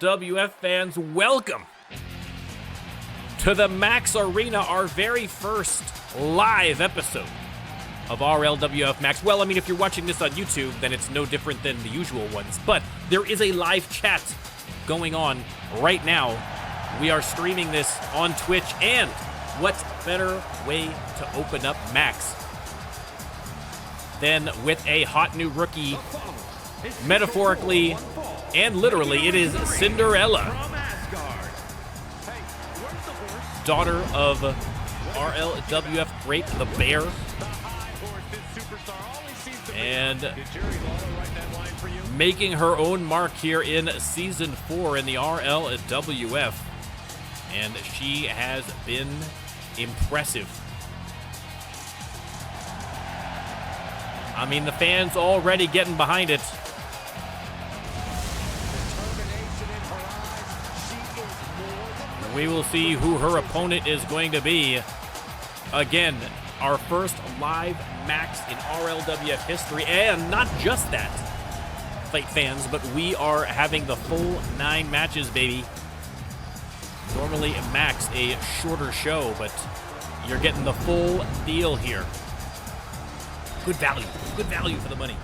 RLWF fans, welcome to the Max Arena, our very first live episode of RLWF Max. Well, I mean, if you're watching this on YouTube, then it's no different than the usual ones, but there is a live chat going on right now. We are streaming this on Twitch, and what better way to open up Max than with a hot new rookie? Metaphorically and literally, it is Cinderella, daughter of RLWF great the Bear, and making her own mark here in Season 4 in the RLWF, and she has been impressive. I mean, the fans already getting behind it. We will see who her opponent is going to be. Again, our first live Max in RLWF history, and not just that, fight fans, but we are having the full 9 matches, baby. Normally Max a shorter show, but you're getting the full deal here. Good value for the money.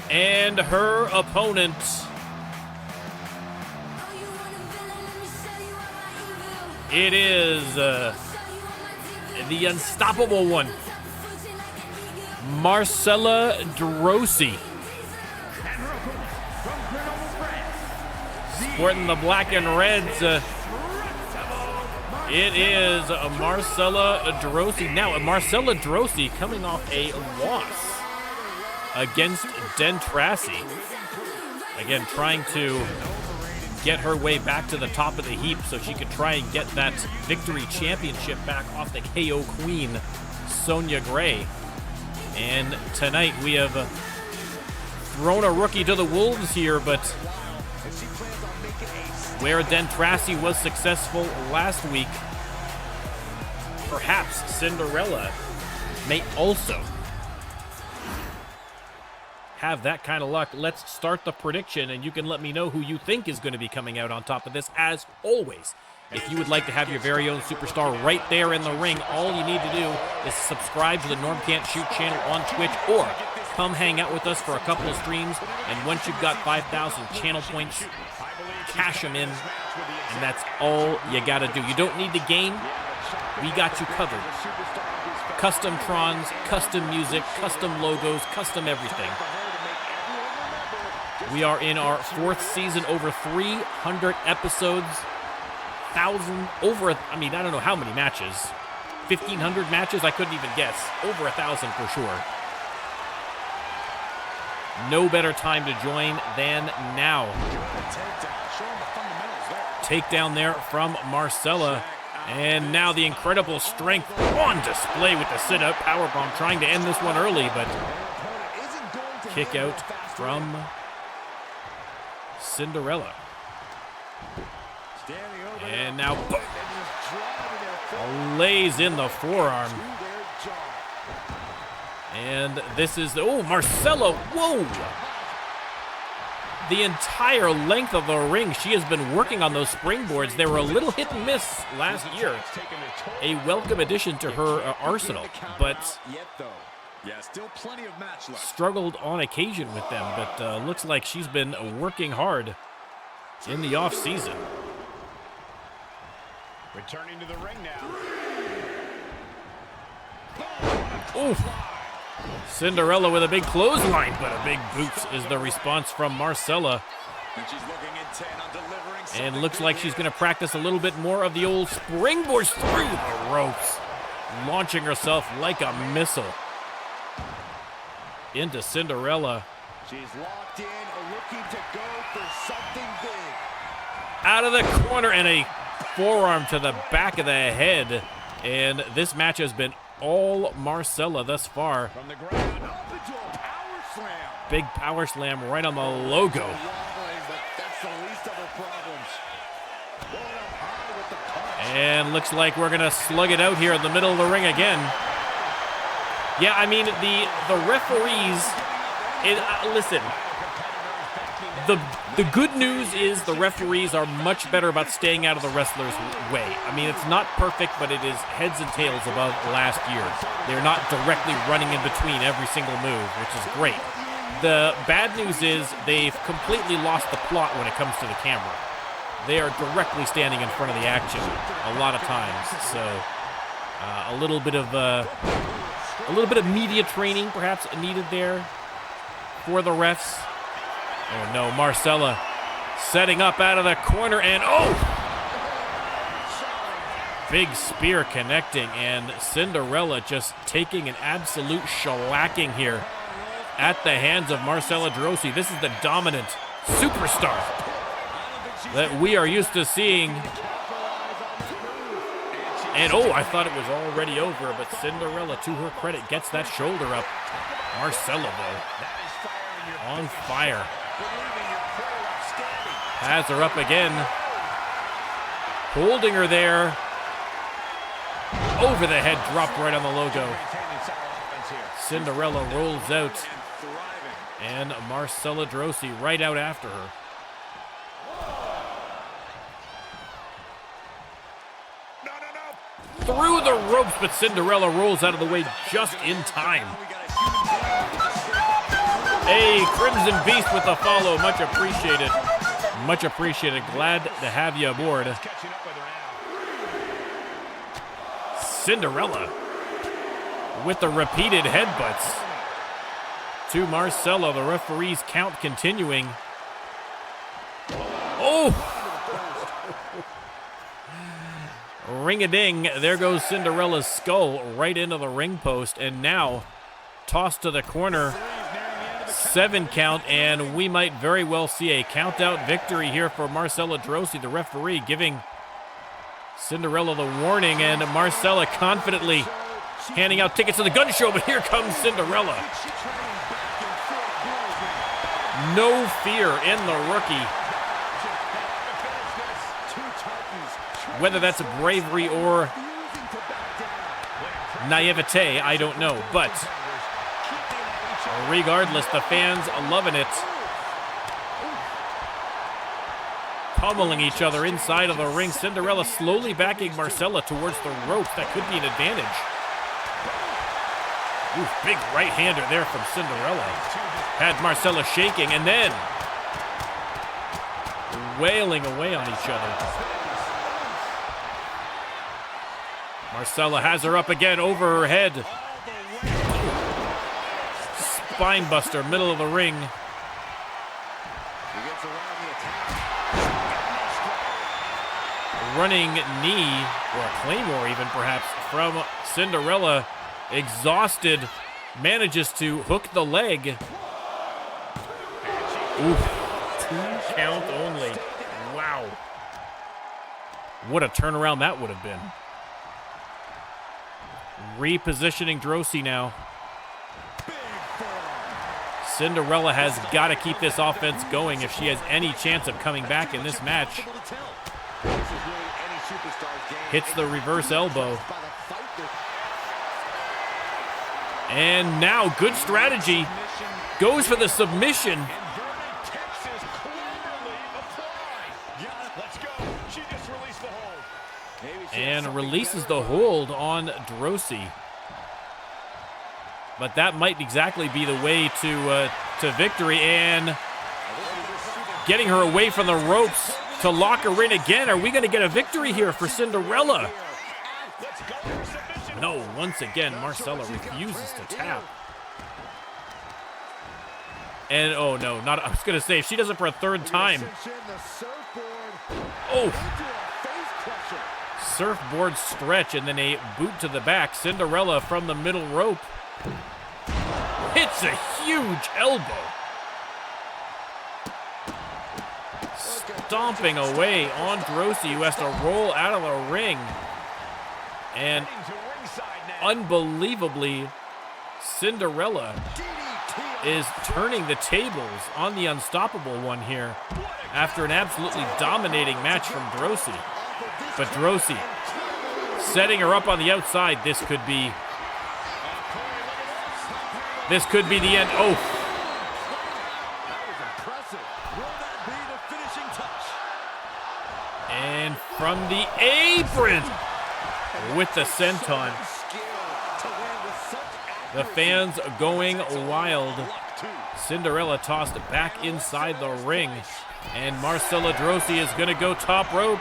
And her opponent, it is the unstoppable one, Marcella Drosy. Sporting the black and reds, it is Marcella Drosy. Now, Marcella Drosy coming off a loss against Dentrassi. Again, trying to get her way back to the top of the heap so she could try and get that victory championship back off the KO queen, Sonya Gray. And tonight we have thrown a rookie to the wolves here, but where Dentrassi was successful last week, perhaps Cinderella may also have that kind of luck. Let's start the prediction, and you can let me know who you think is going to be coming out on top of this. As always, if you would like to have your very own superstar right there in the ring, all you need to do is subscribe to the NormCantShoot channel on Twitch, or come hang out with us for a couple of streams, and once you've got 5,000 channel points, cash them in, and that's all you got to do. You don't need the game. We got you covered. Custom trons, custom music, custom logos, custom everything. We are in our 4th season, over 300 episodes, I don't know how many matches. 1,500 matches? I couldn't even guess. Over 1,000 for sure. No better time to join than now. Takedown there from Marcella. And now the incredible strength on display with the sit-out powerbomb, trying to end this one early, but kick out from Cinderella. And now lays in the forearm. And this is, Marcella, whoa! The entire length of the ring, she has been working on those springboards. They were a little hit and miss last year. A welcome addition to her arsenal, but struggled on occasion with them. But looks like she's been working hard in the off season. Returning to the ring now. Oof. Cinderella with a big clothesline, but a big boots is the response from Marcella. And looks like she's going to practice a little bit more of the old springboards through the ropes, launching herself like a missile into Cinderella. She's locked in, looking to go for something big. Out of the corner, and a forearm to the back of the head. And this match has been all Marcella thus far. From the ground up into a power slam. Big power slam right on the logo. That's the least of her problems. And looks like we're gonna slug it out here in the middle of the ring again. Yeah, I mean, the referees Listen, the good news is the referees are much better about staying out of the wrestler's way. I mean, it's not perfect, but it is heads and tails above last year. They're not directly running in between every single move, which is great. The bad news is they've completely lost the plot when it comes to the camera. They are directly standing in front of the action a lot of times, so a little bit of media training perhaps needed there for the refs. Oh no, Marcella setting up out of the corner, and big spear connecting, and Cinderella just taking an absolute shellacking here at the hands of Marcella Drosy. This is the dominant superstar that we are used to seeing. And I thought it was already over, but Cinderella, to her credit, gets that shoulder up. Marcella, though, on fire. Has her up again. Holding her there. Over the head, dropped right on the logo. Cinderella rolls out. And Marcella Drosy right out after her. Through the ropes, but Cinderella rolls out of the way just in time. A Crimson Beast with a follow. Much appreciated. Much appreciated. Glad to have you aboard. Cinderella with the repeated headbutts to Marcella. The referee's count continuing. Ring-a-ding. There goes Cinderella's skull right into the ring post, and now tossed to the corner. 7 count, and we might very well see a count-out victory here for Marcella Drosy, the referee, giving Cinderella the warning, and Marcella confidently handing out tickets to the gun show, but here comes Cinderella. No fear in the rookie. Whether that's bravery or naivete, I don't know, but regardless, the fans loving it. Pummeling each other inside of the ring. Cinderella slowly backing Marcella towards the ropes. That could be an advantage. Big right-hander there from Cinderella. Had Marcella shaking and then wailing away on each other. Marcella has her up again over her head. Spine buster, middle of the ring. Running knee, or a claymore even perhaps, from Cinderella. Exhausted, manages to hook the leg. 2 count only. Wow. What a turnaround that would have been. Repositioning Drosy now. Cinderella has got to keep this offense going if she has any chance of coming back in this match. Hits the reverse elbow. And now, good strategy. Goes for the submission. And releases the hold on Drosy. But that might exactly be the way to victory. And getting her away from the ropes to lock her in again. Are we going to get a victory here for Cinderella? No, once again, Marcella refuses to tap. And, oh no, not, I was going to say, if she does it for a third time. Surfboard stretch and then a boot to the back. Cinderella from the middle rope. Hits a huge elbow. Stomping away on Drosy, who has to roll out of the ring. And unbelievably, Cinderella is turning the tables on the Unstoppable One here after an absolutely dominating match from Drosy. But Drosy setting her up on the outside. This could be the end. Oh, And from the apron with the senton. The fans going wild. Cinderella tossed back inside the ring. And Marcella Drosy is going to go top rope.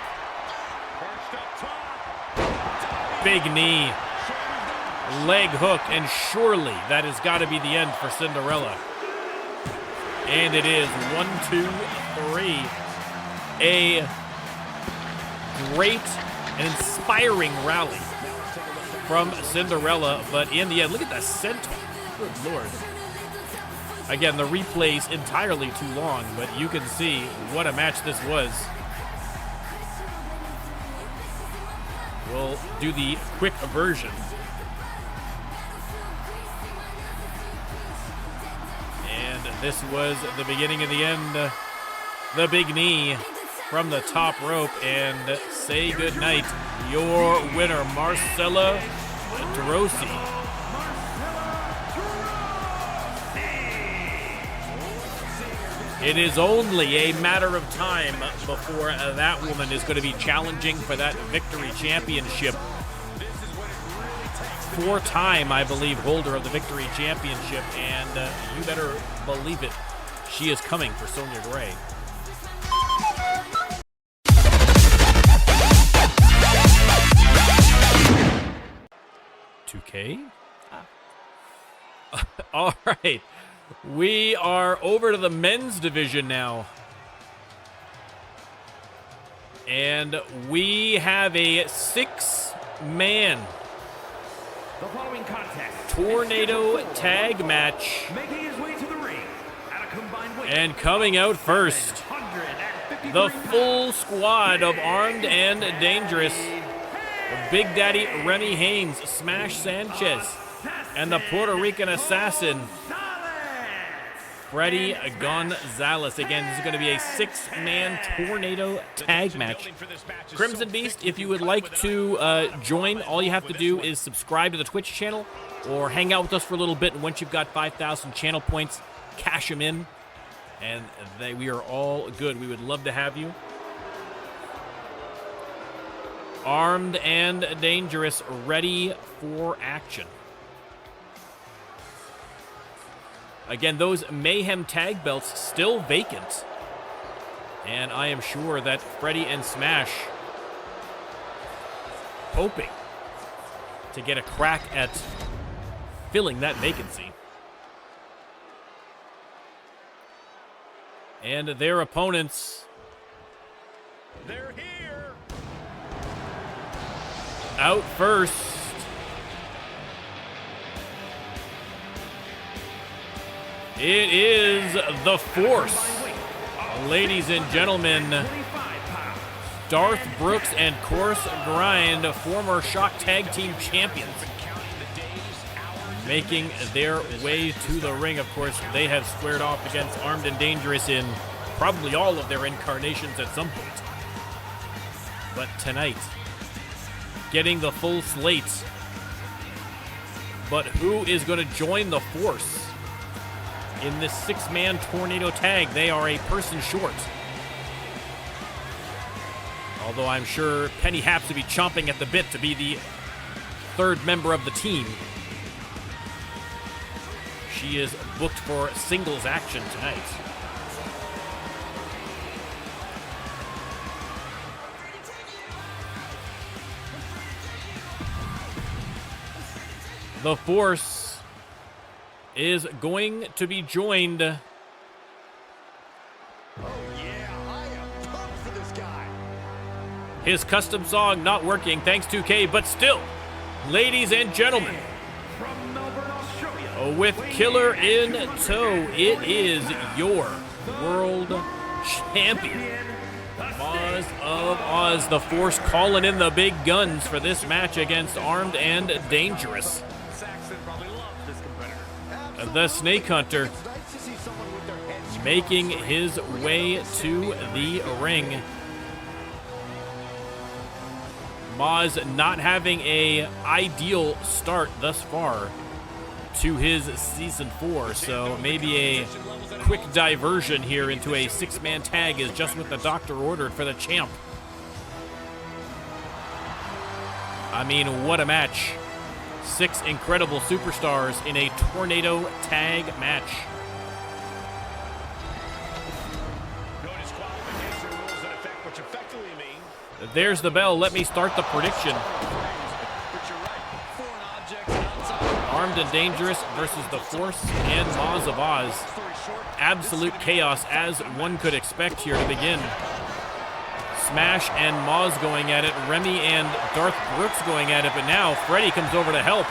Big knee. Leg hook. And surely that has got to be the end for Cinderella. And it is 1, 2, 3. A great and inspiring rally from Cinderella, but in the end, look at that senton. Good Lord. Again, the replay's entirely too long, but you can see what a match this was. We'll do the quick version. And this was the beginning of the end. The big knee from the top rope, and say goodnight. Your winner, Marcella Drosy. It is only a matter of time before that woman is going to be challenging for that Victory Championship. 4-time, I believe, holder of the Victory Championship, and you better believe it, she is coming for Sonya Gray. All right, we are over to the men's division now. And we have a 6-man the following contest, tornado tag match. Making his way to the ring at a combined weight. And coming out first, the full squad of Armed and Dangerous. Big Daddy Remy Haynes, Smash Sanchez, and the Puerto Rican Assassin, Freddy Gonzalez. Again, this is going to be a 6-man tornado tag match. Crimson Beast, if you would like to join, all you have to do is subscribe to the Twitch channel or hang out with us for a little bit, and once you've got 5,000 channel points, cash them in, and we are all good. We would love to have you. Armed and Dangerous, ready for action. Again, those Mayhem tag belts still vacant. And I am sure that Freddy and Smash hoping to get a crack at filling that vacancy. And their opponents, They're here. out first. It is the Force. Ladies and gentlemen, Darth Brooks and Course Grind, former Shock Tag Team champions, making their way to the ring. Of course, they have squared off against Armed and Dangerous in probably all of their incarnations at some point. But tonight, getting the full slate. But who is going to join the Force in this 6-man tornado tag? They are a person short. Although I'm sure Penny Happs would be chomping at the bit to be the 3rd member of the team. She is booked for singles action tonight. The Force is going to be joined. Oh yeah, I am pumped for this guy. His custom song not working, thanks to K, but still, ladies and gentlemen, from Melbourne, Australia, with Killer in tow, it is your world champion, Oz of Oz. The Force calling in the big guns for this match against Armed and Dangerous. The Snake Hunter making his way to the ring. Maz not having a ideal start thus far to his season 4, so maybe a quick diversion here into a 6-man tag is just what the doctor ordered for the champ. I mean, what a match. 6 incredible superstars in a tornado tag match. There's the bell. Let me start the prediction. Armed and Dangerous versus The Force and Maz of Oz. Absolute chaos, as one could expect here to begin. Smash and Maz going at it. Remy and Darth Brooks going at it. But now Freddie comes over to help.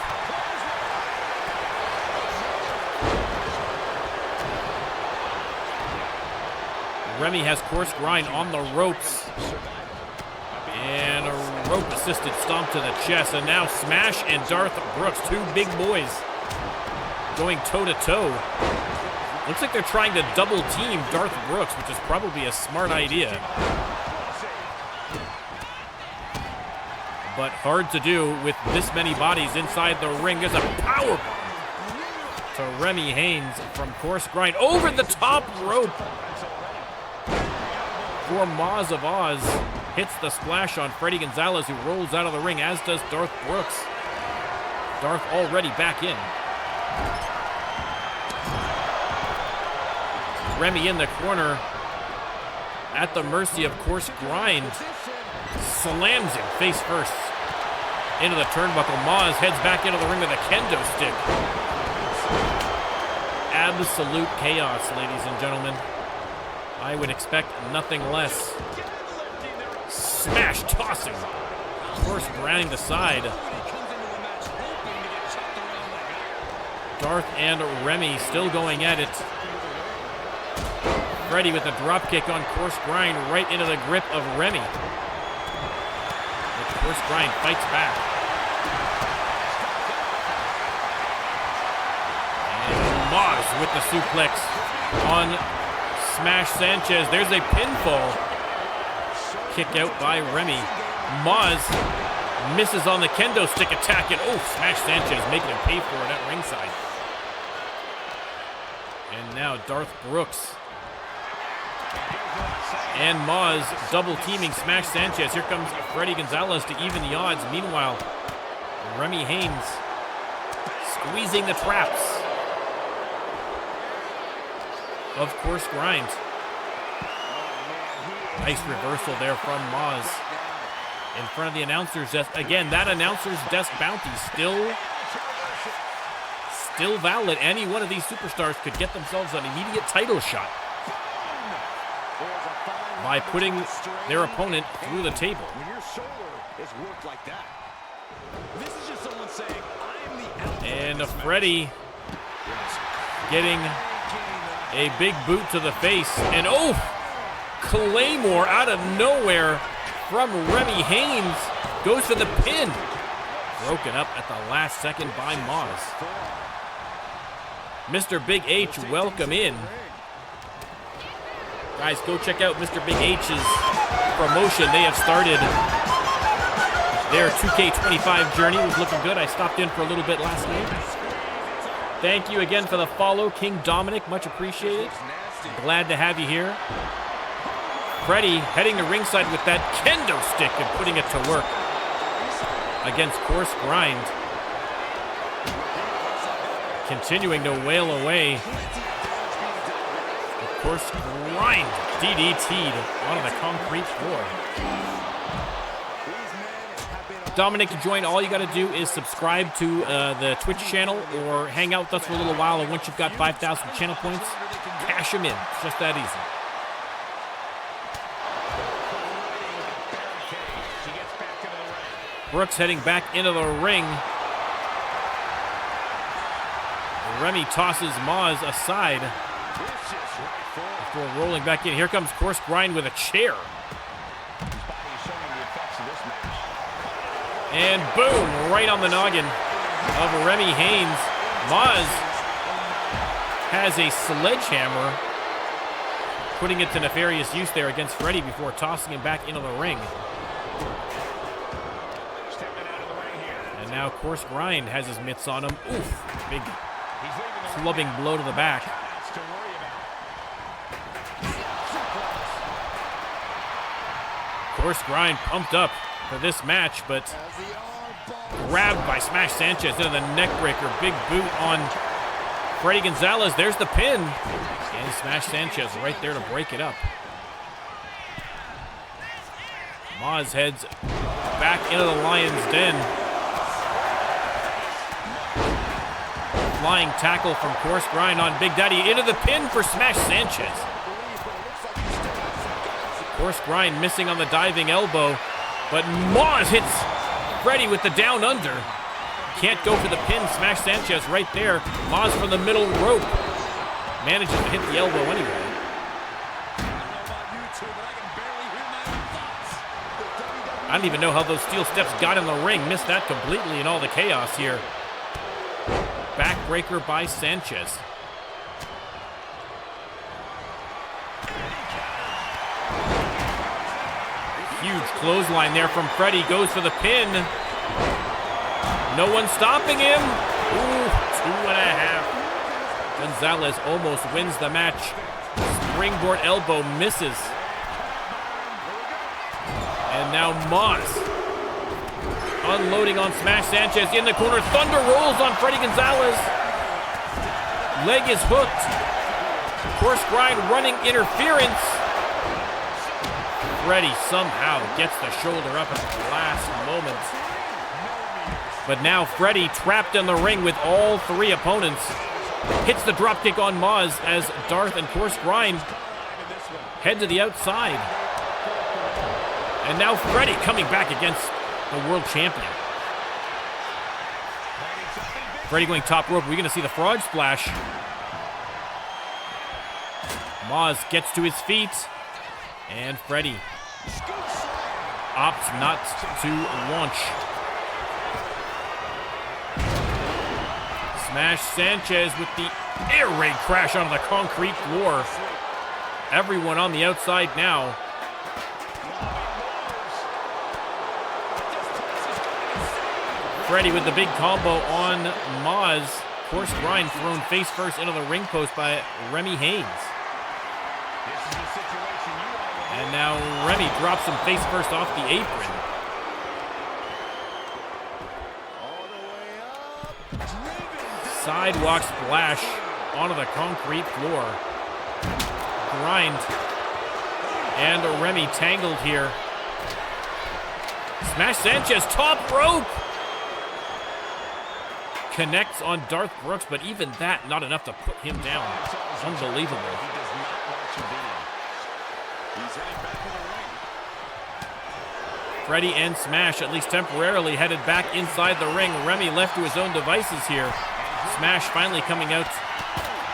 Remy has Course Grind on the ropes. And a rope-assisted stomp to the chest. And now Smash and Darth Brooks, 2 big boys, going toe-to-toe. Looks like they're trying to double-team Darth Brooks, which is probably a smart idea. But hard to do with this many bodies inside the ring. There's a powerbomb to Remy Haynes from Course Grind over the top rope. For Maz of Oz, hits the splash on Freddy Gonzalez, who rolls out of the ring, as does Darth Brooks. Darth already back in. Remy in the corner, at the mercy of Course Grind. Slams him face first into the turnbuckle. Maz heads back into the ring with a kendo stick. Absolute chaos, ladies and gentlemen. I would expect nothing less. Smash tossing. Course Grinding the side. Darth and Remy still going at it. Freddy with a dropkick on Course Grind right into the grip of Remy. But Course Grind fights back. And Maz with the suplex on Smash Sanchez. There's a pinfall. Kick out by Remy. Maz misses on the kendo stick attack, and Smash Sanchez making him pay for it at ringside. And now Darth Brooks and Maz double teaming Smash Sanchez. Here comes Freddy Gonzalez to even the odds. Meanwhile, Remy Haynes squeezing the traps of Course Grind. Nice reversal there from Maz. In front of the announcer's desk. Again, that announcer's desk bounty still valid. Any one of these superstars could get themselves an immediate title shot by putting their opponent through the table. When your shoulder is worked like that, this is just someone saying, I'm the and Freddy getting a big boot to the face. And Claymore out of nowhere from Remy Haynes. Goes for the pin. Broken up at the last second by Maz. Mr. Big H, welcome in. Guys, go check out Mr. Big H's promotion. They have started their 2K25 journey. It was looking good. I stopped in for a little bit last night. Thank you again for the follow, King Dominic. Much appreciated. Glad to have you here. Freddy heading to ringside with that kendo stick and putting it to work against Course Grind. Continuing to wail away. Course Grind DDT'd onto the concrete floor. Dominic, to join, all you got to do is subscribe to the Twitch channel or hang out with us for a little while, and once you've got 5,000 channel points, cash them in. It's just that easy. Brooks heading back into the ring. Remy tosses Maz aside before rolling back in. Here comes Course Grind with a chair. And boom, right on the noggin of Remy Haynes. Maz has a sledgehammer, putting it to nefarious use there against Freddy before tossing him back into the ring. And now Course Grind has his mitts on him. Oof, big clubbing blow to the back. Course Grind pumped up for this match, but Grabbed by Smash Sanchez into the neck breaker. Big boot on Freddy Gonzalez. There's the pin. And Smash Sanchez right there to break it up. Maz heads back into the Lion's Den. Flying tackle from Course Grind on Big Daddy into the pin for Smash Sanchez. Course Grind missing on the diving elbow, but Maz hits Freddy with the down under. Can't go for the pin. Smash Sanchez right there. Maz from the middle rope. Manages to hit the elbow anyway. I don't even know how those steel steps got in the ring. Missed that completely in all the chaos here. Backbreaker by Sanchez. Huge clothesline there from Freddy. Goes for the pin. No one stopping him. Ooh, 2.5. Gonzalez almost wins the match. Springboard elbow misses. And now Maz unloading on Smash Sanchez in the corner. Thunder rolls on Freddy Gonzalez. Leg is hooked. Course Grind running interference. Freddy somehow gets the shoulder up at the last moment. But now Freddy trapped in the ring with all three opponents. Hits the dropkick on Maz as Darth and Course Grind head to the outside. And now Freddy coming back against the world champion. Freddy going top rope. We're going to see the frog splash. Maz gets to his feet. And Freddy opts not to launch. Smash Sanchez with the air raid crash onto the concrete floor. Everyone on the outside now. Freddy with the big combo on Maz. Course Grind thrown face first into the ring post by Remy Haynes. And now Remy drops him face first off the apron. Sidewalk splash onto the concrete floor. Grind and Remy tangled here. Smash Sanchez top rope. Connects on Darth Brooks, but even that not enough to put him down. Unbelievable. Freddy and Smash, at least temporarily, headed back inside the ring. Remy left to his own devices here. Smash finally coming out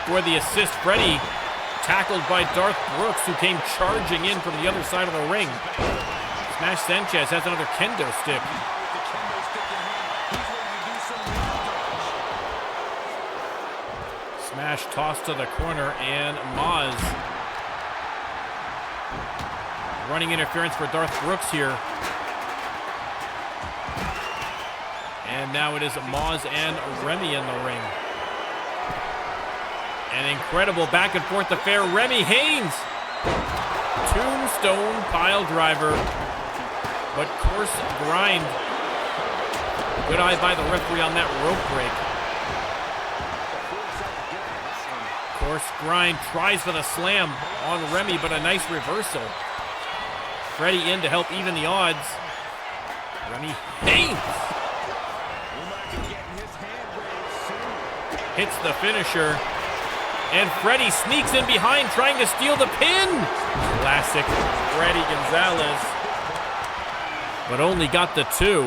for the assist. Freddy tackled by Darth Brooks, who came charging in from the other side of the ring. Smash Sanchez has another kendo stick. Smash tossed to the corner, and Maz running interference for Darth Brooks here. And now it is Maz and Remy in the ring. An incredible back and forth affair. Remy Haynes. Tombstone pile driver. But Course Grind. Good eye by the referee on that rope break. Course Grind tries for the slam on Remy, but a nice reversal. Freddy in to help even the odds. Remy Haynes hits the finisher. And Freddy sneaks in behind, trying to steal the pin. Classic Freddy Gonzalez. But only got the 2.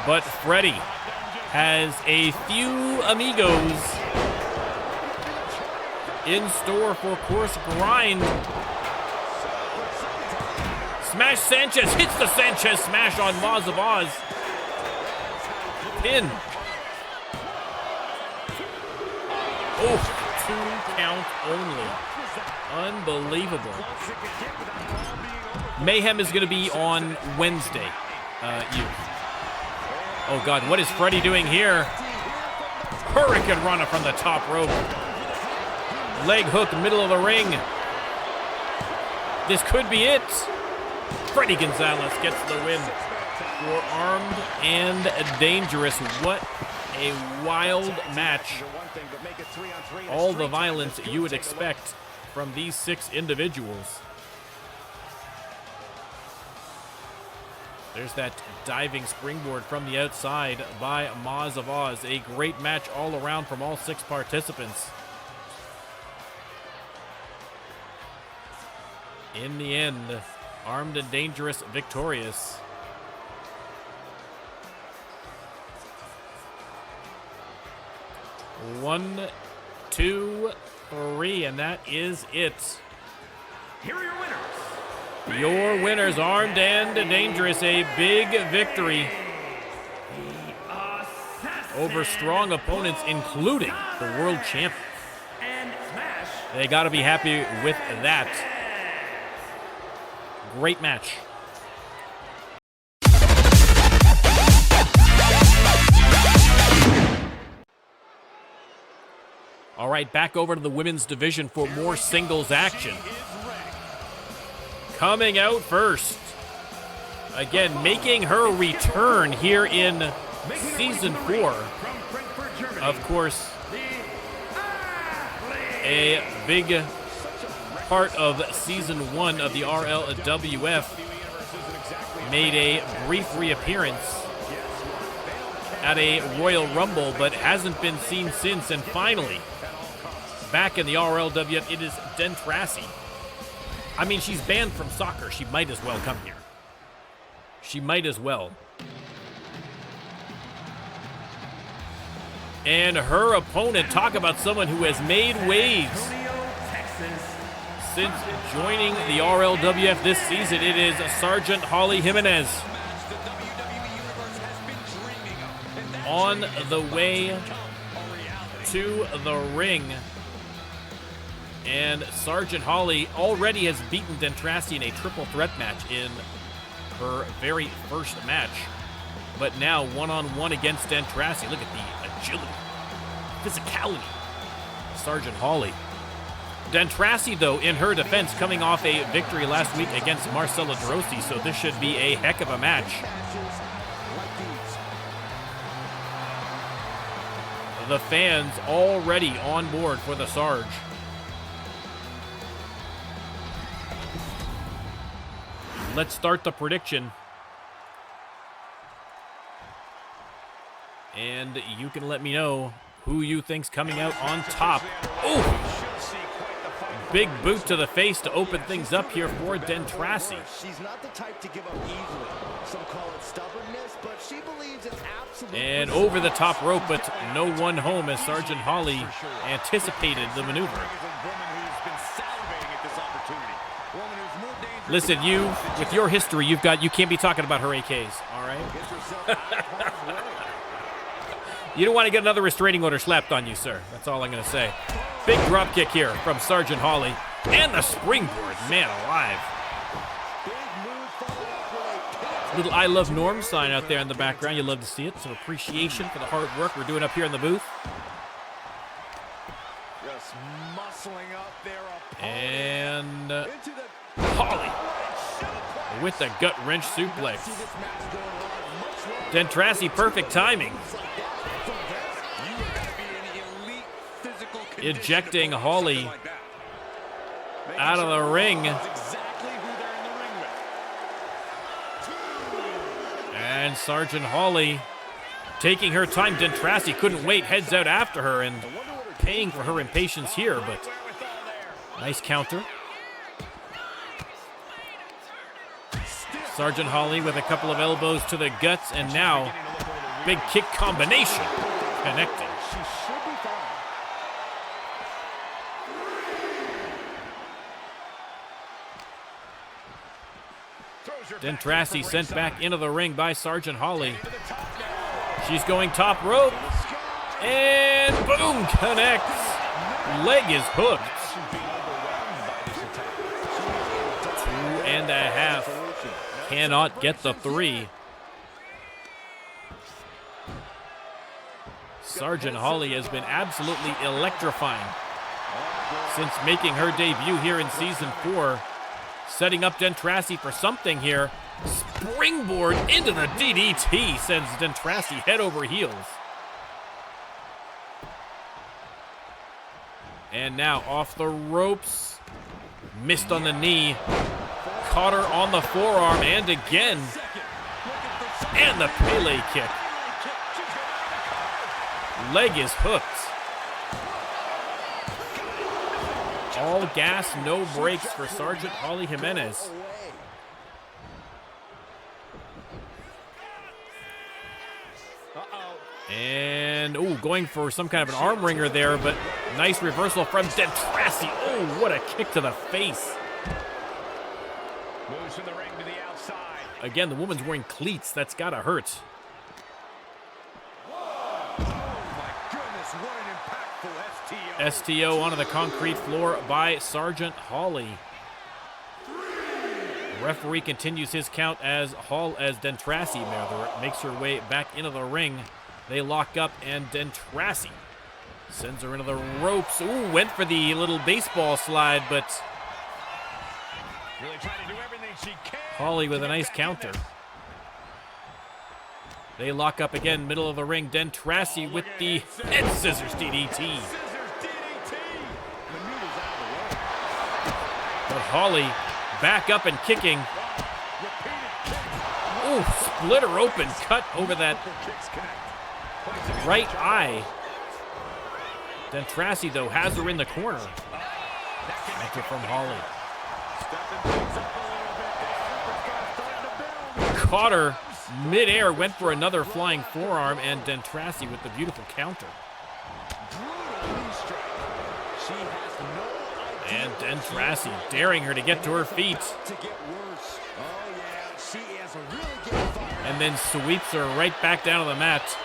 But Freddy has a few amigos in store for Course Grind. Smash Sanchez hits the Sanchez smash on Maz of Oz. Pin. Oh, 2 count only. Unbelievable. Mayhem is going to be on Wednesday. Oh God, what is Freddy doing here? Hurricane Rana from the top rope. Leg hook, middle of the ring. This could be it. Freddy Gonzalez gets the win. for Armed and Dangerous. What a wild match. All the violence you would expect from these 6 individuals. There's that diving springboard from the outside by Maz of Oz. A great match all around from all 6 participants. In the end, Armed and Dangerous victorious. One, 2, 3, and that is it. Here are your winners. Your winners, Armed and Dangerous. A big victory over strong opponents, including the world champion. They got to be happy with that. Great match. All right, back over to the women's division for more singles action. Coming out first, again, making her return here in Season 4. Of course, a big part of Season 1 of the RLWF, made a brief reappearance at a Royal Rumble, but hasn't been seen since, and finally, back in the RLWF, it is Dentrassi. I mean, she's banned from soccer. She might as well come here. She might as well. And her opponent, talk about someone who has made waves since joining the RLWF this season. It is Sergeant Holly Jimenez. On the way to the ring. And Sergeant Holly already has beaten Dentrassi in a triple threat match in her very first match. But now one-on-one against Dentrassi. Look at the agility, physicality. Sergeant Holly. Dentrassi, though, in her defense, coming off a victory last week against Marcella DeRossi, so this should be a heck of a match. The fans already on board for the Sarge. Let's start the prediction. And you can let me know who you think's coming out on top. Oh! Big boot to the face to open things up here for Dentrassi. She's not the type to give up easily. Some call it stubbornness, but she believes it's absolutely. And over the top rope, but no one home as Sergeant Holly anticipated the maneuver. Listen, you, with your history, you can't be talking about her AKs, all right? You don't want to get another restraining order slapped on you, sir. That's all I'm going to say. Big drop kick here from Sergeant Holly. And the springboard, man alive. Little I Love Norm sign out there in the background. You love to see it. Some appreciation for the hard work we're doing up here in the booth. Just muscling up there. And Holly with the gut wrench suplex. Dentrassi, perfect timing. Ejecting Holly out of the ring. And Sergeant Holly taking her time. Dentrassi couldn't wait, heads out after her and paying for her impatience here, but nice counter. Sergeant Holly with a couple of elbows to the guts, and now big kick combination connecting. Dentrassi sent back into the ring by Sergeant Holly. She's going top rope. And boom, connects. Leg is hooked. 2.5. Cannot get the 3. Sergeant Holly has been absolutely electrifying since making her debut here in Season 4. Setting up Dentrassi for something here. Springboard into the DDT sends Dentrassi head over heels. And now off the ropes. Missed on the knee. Caught her on the forearm and again. And the Pele kick. Leg is hooked. All gas, no brakes for Sergeant Holly Jimenez. And, ooh, going for some kind of an arm wringer there, but nice reversal from Dentrassi. Oh, what a kick to the face. Moves from the ring to the outside. Again, the woman's wearing cleats. That's gotta hurt. Oh my goodness, what an impactful STO. STO onto the concrete floor by Sergeant Holly. Referee continues his count as Dentrassi makes her way back into the ring. They lock up, and Dentrassi sends her into the ropes. Ooh, went for the little baseball slide, but Really trying to do everything she can. Holly with a nice counter. They lock up again, middle of the ring. Dentrassi with the head scissors DDT. But Holly back up and kicking. Ooh, split her open, cut over that right eye. Dentrassi, though, has her in the corner. Counter from Holly. Caught her mid-air, went for another flying forearm, and Dentrassi with the beautiful counter. And Dentrassi daring her to get to her feet. And then sweeps her right back down to the mat.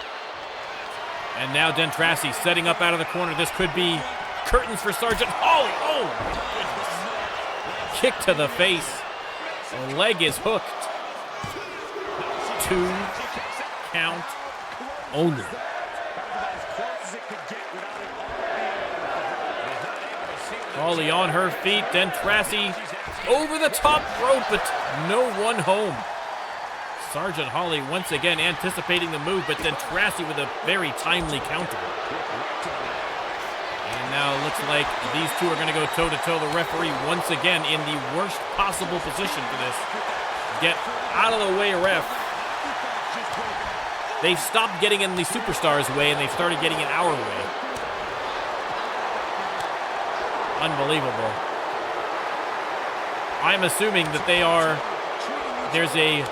And now Dentrassi setting up out of the corner. This could be curtains for Sergeant Holly. Oh, my goodness. Kick to the face. The leg is hooked. 2 count only. Holly on her feet. Dentrassi over the top rope, but no one home. Sergeant Holly once again anticipating the move, but Dentrassi with a very timely counter. And now it looks like these two are going to go toe-to-toe. The referee once again in the worst possible position for this. Get out of the way, ref. They've stopped getting in the superstars' way, and they've started getting in our way. Unbelievable. I'm assuming that there's a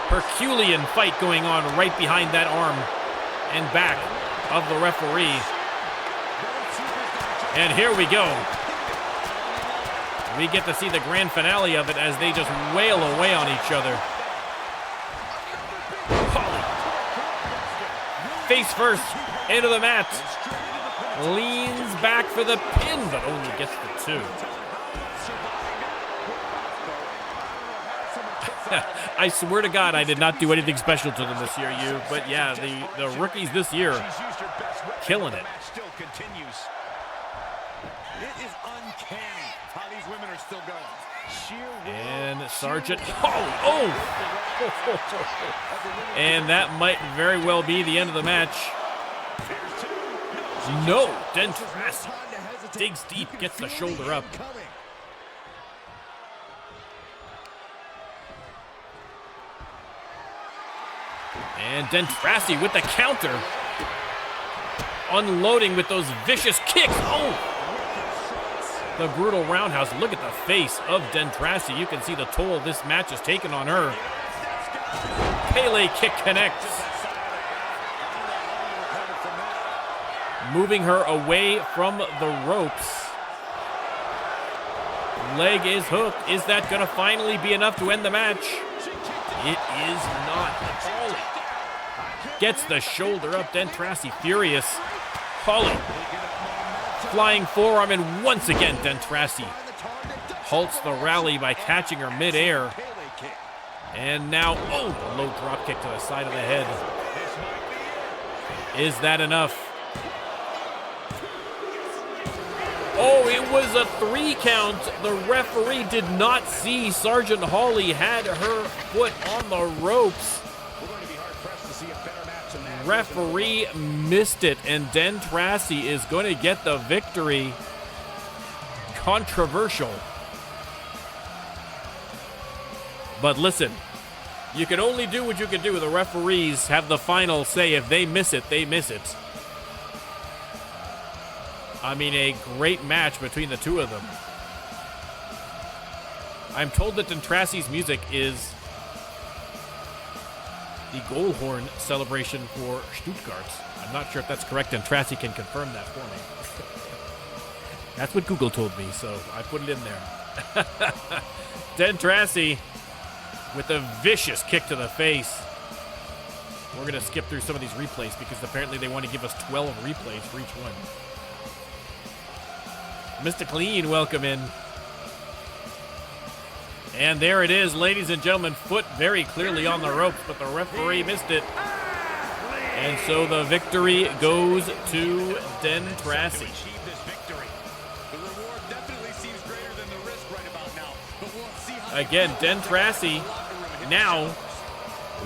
Herculean fight going on right behind that arm and back of the referee. And here we go. We get to see the grand finale of it as they just wail away on each other. Holly. Face first into the mat. Leans back for the pin, but only gets the 2. I swear to God, I did not do anything special to them this year, you. But yeah, the rookies this year, killing it. It is uncanny how these women are still going. And Sergeant Holly, oh! And that might very well be the end of the match. No, Dentrassi digs deep, gets the shoulder up. And Dentrassi with the counter. Unloading with those vicious kicks. Oh! The brutal roundhouse. Look at the face of Dentrassi. You can see the toll this match has taken on her. Pele kick connects. Moving her away from the ropes. Leg is hooked. Is that going to finally be enough to end the match? It is not. Gets the shoulder up. Dentrassi furious. Holly. Flying forearm, and once again Dentrassi halts the rally by catching her midair. And now, oh, a low drop kick to the side of the head. Is that enough? Oh, it was a 3 count. The referee did not see Sergeant Holly had her foot on the ropes. Referee missed it, and Den Tracy is going to get the victory. Controversial. But listen, you can only do what you can do. The referees have the final say. If they miss it, they miss it. I mean, a great match between the two of them. I'm told that Den Tracy's music is the Goalhorn celebration for Stuttgart. I'm not sure if that's correct, and Tracy can confirm that for me. That's what Google told me, so I put it in there. Den Tracy with a vicious kick to the face. We're going to skip through some of these replays because apparently they want to give us 12 replays for each one. Mr. Clean, welcome in. And there it is, ladies and gentlemen. Foot very clearly on the ropes, but the referee missed it. And so the victory goes to Den Tracy. Again, Den Tracy now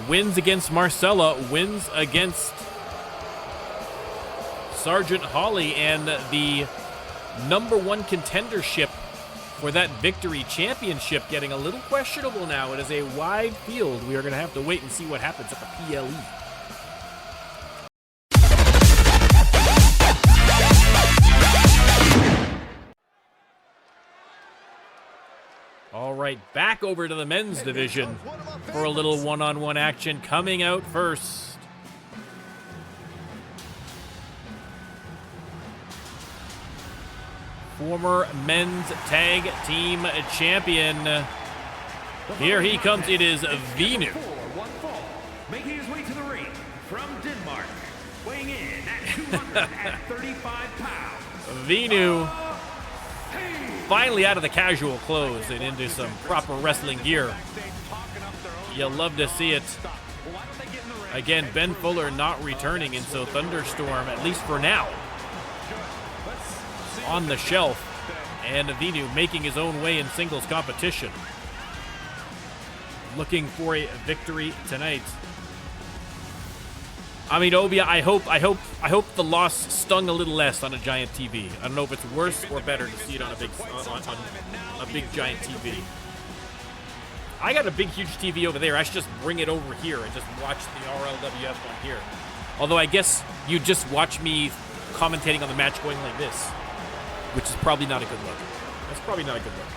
wins against Marcella, wins against Sergeant Holly, and the #1 contendership for that victory championship getting a little questionable now. It is a wide field. We are going to have to wait and see what happens at the PLE. All right, back over to the men's division for a little one-on-one action. Coming out first, former men's tag team champion. Here he comes. It is Vinu. Making his way to the ring from Denmark, weighing in at 235 pounds. Vinu finally out of the casual clothes and into some proper wrestling gear. You'll love to see it. Again, Ben Fuller not returning, and so Thunderstorm, at least for now, on the shelf, and Vinu making his own way in singles competition. Looking for a victory tonight. I mean, Obia, I hope the loss stung a little less on a giant TV. I don't know if it's worse or better to see it on a big giant TV. I got a big, huge TV over there. I should just bring it over here and just watch the RLWF one here. Although I guess you just watch me commentating on the match going like this, which is probably not a good look. That's probably not a good look.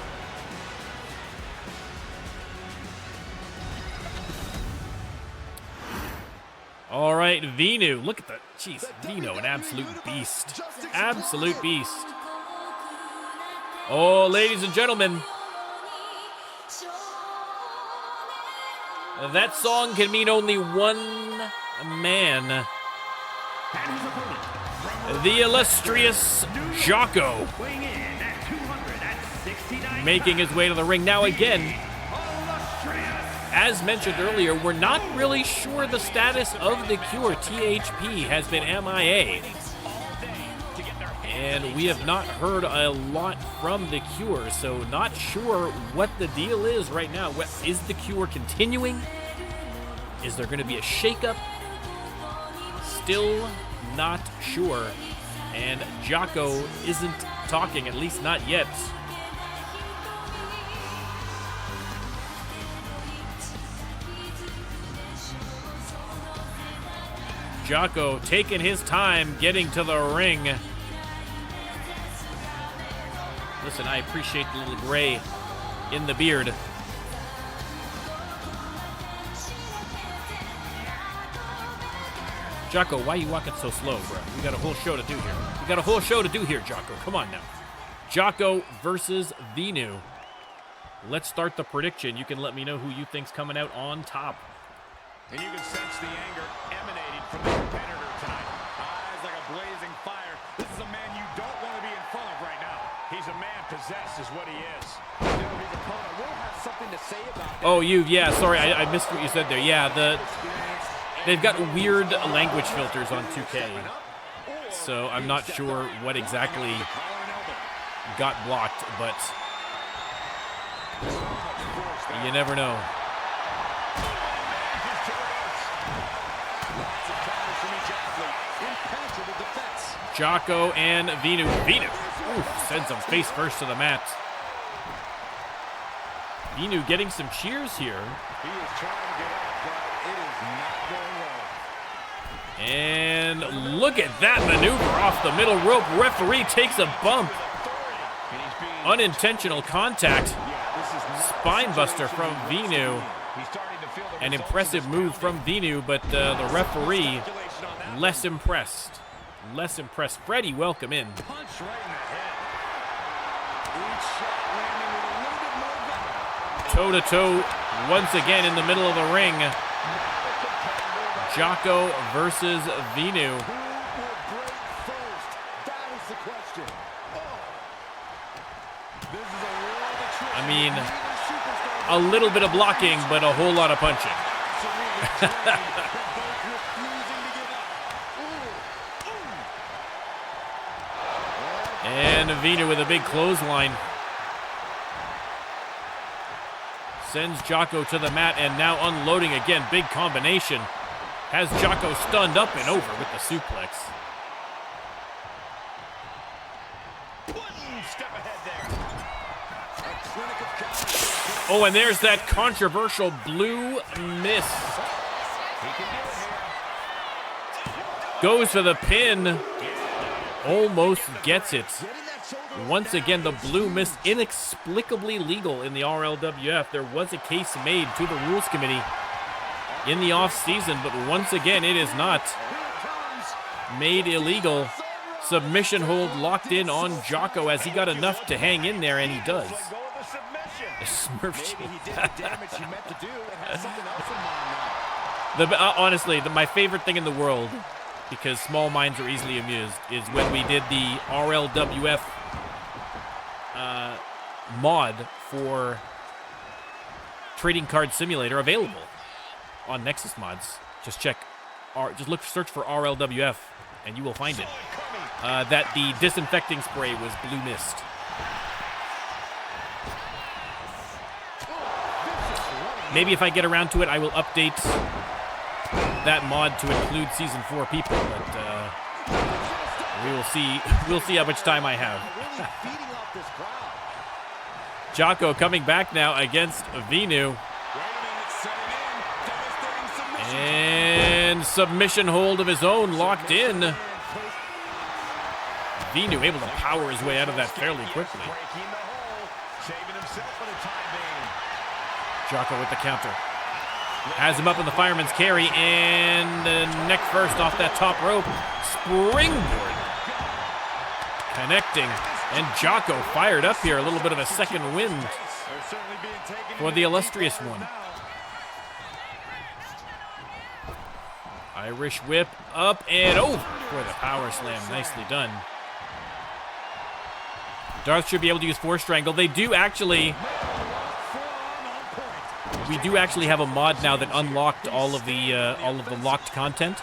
All right, Vinu. Look at the, jeez, Vinu, an absolute beast. Absolute beast. Oh, ladies and gentlemen. That song can mean only one man. The illustrious Jocko. Making his way to the ring. Now again, as mentioned earlier, we're not really sure the status of the Cure. THP has been MIA. And we have not heard a lot from the Cure, so not sure what the deal is right now. Is the Cure continuing? Is there going to be a shakeup? Still not sure. And Jocko isn't talking, at least not yet. Jocko taking his time getting to the ring. Listen, I appreciate the little gray in the beard. Jocko, why are you walking so slow, bro? We got a whole show to do here. We got a whole show to do here, Jocko. Come on now. Jocko versus Vinu. Let's start the prediction. You can let me know who you think's coming out on top. And you can sense the anger emanating from the competitor tonight. Eyes like a blazing fire. This is a man you don't want to be in front of right now. He's a man possessed is what he is. You know, his opponent will have something to say about that. Oh, yeah, sorry, I missed what you said there. Yeah, they've got weird language filters on 2K. So I'm not sure what exactly got blocked, but you never know. Jocko and Vinu. Oof, sends him face first to the mat. Vinu getting some cheers here. He is trying to get up, but it is not going well. And look at that maneuver off the middle rope. Referee takes a bump. Unintentional contact. Spine buster from Vinu. An impressive move from Vinu, but the referee less impressed. Less impressed. Freddie, welcome in. Toe-to-toe once again in the middle of the ring. Jocko versus Vinu. I mean, a little bit of blocking, but a whole lot of punching. And Vinu with a big clothesline. Sends Jocko to the mat and now unloading again. Big combination. Has Jocko stunned up and over with the suplex. Oh, and there's that controversial blue miss. Goes for the pin. Almost gets it. Once again, the blue miss inexplicably legal in the RLWF. There was a case made to the Rules Committee in the off-season, but once again, it is not made illegal. Submission hold locked in on Jocko as he got enough to hang in there, and he does. Smurf. Honestly, my favorite thing in the world, because small minds are easily amused, is when we did the RLWF mod for Trading Card Simulator, available on Nexus Mods. Just check, search for RLWF, and you will find it. That the disinfecting spray was blue mist. Maybe if I get around to it, I will update that mod to include Season 4 people, but we will see. We'll see how much time I have. Jocko coming back now against Vinu. And submission hold of his own locked in. Vinu able to power his way out of that fairly quickly. Jocko with the counter. Has him up in the fireman's carry, and neck first off that top rope. Springboard. Connecting, and Jocko fired up here. A little bit of a second wind for the illustrious one. Irish whip up and over for the power slam. Nicely done. Darth should be able to use Force Strangle. They do actually... We do actually have a mod now that unlocked all of the locked content.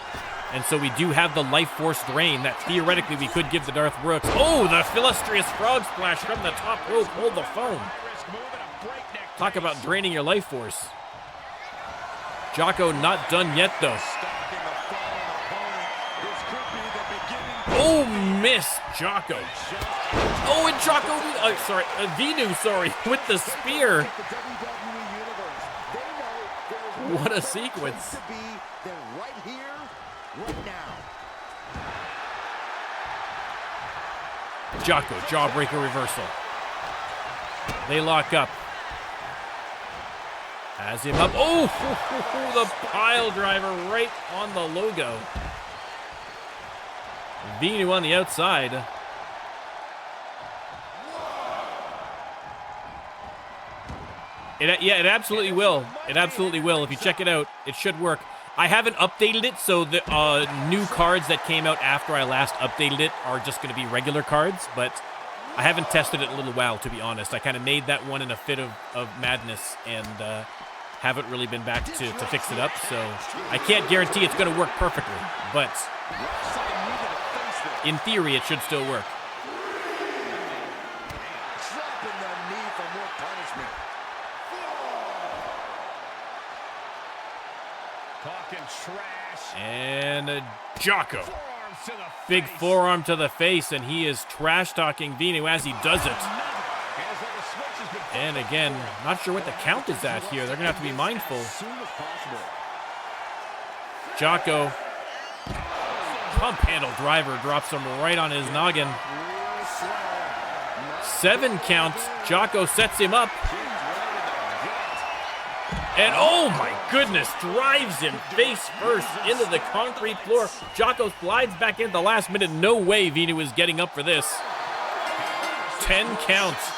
And so we do have the Life Force Drain that theoretically we could give to Darth Brooks. Oh, the illustrious frog splash from the top rope. Hold the phone. Talk about draining your life force. Jocko not done yet, though. Oh, miss, Jocko. Oh, and Jocko, Vinu, with the spear. What a sequence. Jocko, jawbreaker reversal. They lock up. Has him up. Oh, the pile driver right on the logo. Vinu on the outside. It absolutely will. It absolutely will. If you check it out, it should work. I haven't updated it, so the new cards that came out after I last updated it are just going to be regular cards, but I haven't tested it in a little while, to be honest. I kind of made that one in a fit of madness and haven't really been back to fix it up, so I can't guarantee it's going to work perfectly, but in theory, it should still work. the knee for more punishment. Talking trash. And Jocko. Forearms to the Big face. forearm to the face, and he is trash-talking Vinu as he does it. Feels like a switch has been And again, not sure what the count is at here. They're going to have to be mindful. As soon as possible. Jocko. Pump handle driver drops him right on his noggin. 7 counts. Jocko sets him up. And oh my goodness, drives him face first into the concrete floor. Jocko slides back in the last minute. No way Vinu is getting up for this. 10 counts.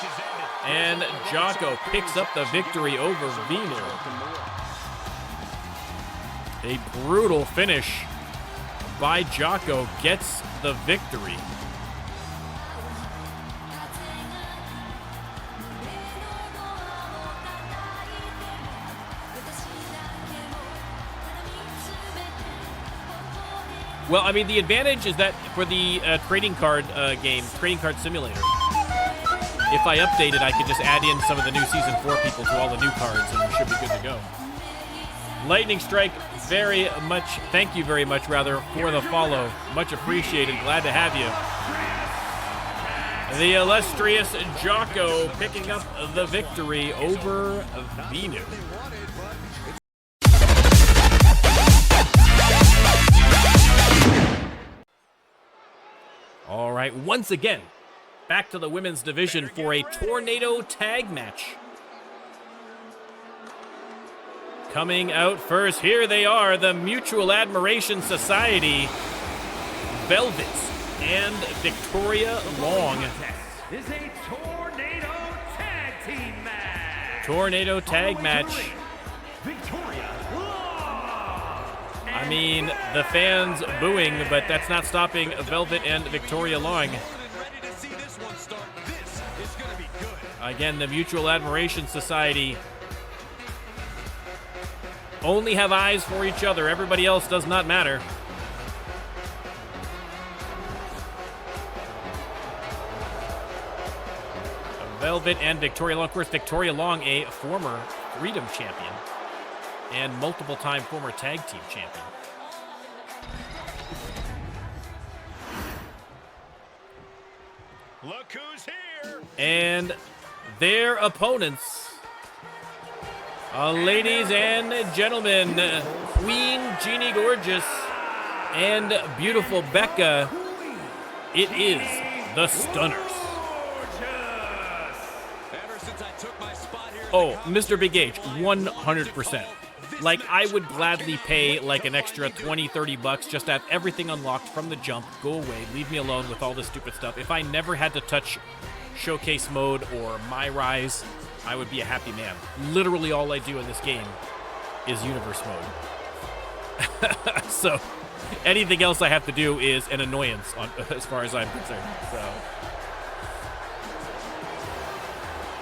And Jocko picks up the victory over Vinu. A brutal finish by Jocko gets the victory. Well, I mean, the advantage is that for the trading card game, Trading Card Simulator, if I update it, I could just add in some of the new Season 4 people to all the new cards, and we should be good to go. Lightning Strike, very much, thank you very much, rather, for the follow. Much appreciated. Glad to have you. The illustrious Jocko picking up the victory over Vinu. All right, once again, back to the women's division for a tornado tag match. Coming out first, here they are, the Mutual Admiration Society, Velvet and Victoria Long. This is a tornado tag team match. Tornado tag match. Victoria Long. I mean, the fans booing, but that's not stopping Velvet and Victoria Long. Again, the Mutual Admiration Society only have eyes for each other. Everybody else does not matter. Velvet and Victoria Long. Of course, Victoria Long, a former Freedom Champion and multiple-time former Tag Team Champion. Look who's here. And their opponents, ladies and gentlemen, Queen Jeannie Gorgeous and beautiful Becca, it is the Stunners. Oh, Mr. Big H, 100%. Like, I would gladly pay like an extra 20, 30 bucks just to have everything unlocked from the jump. Go away, leave me alone with all this stupid stuff. If I never had to touch Showcase Mode or My Rise, I would be a happy man. Literally all I do in this game is Universe Mode. So, anything else I have to do is an annoyance on, as far as I'm concerned. So,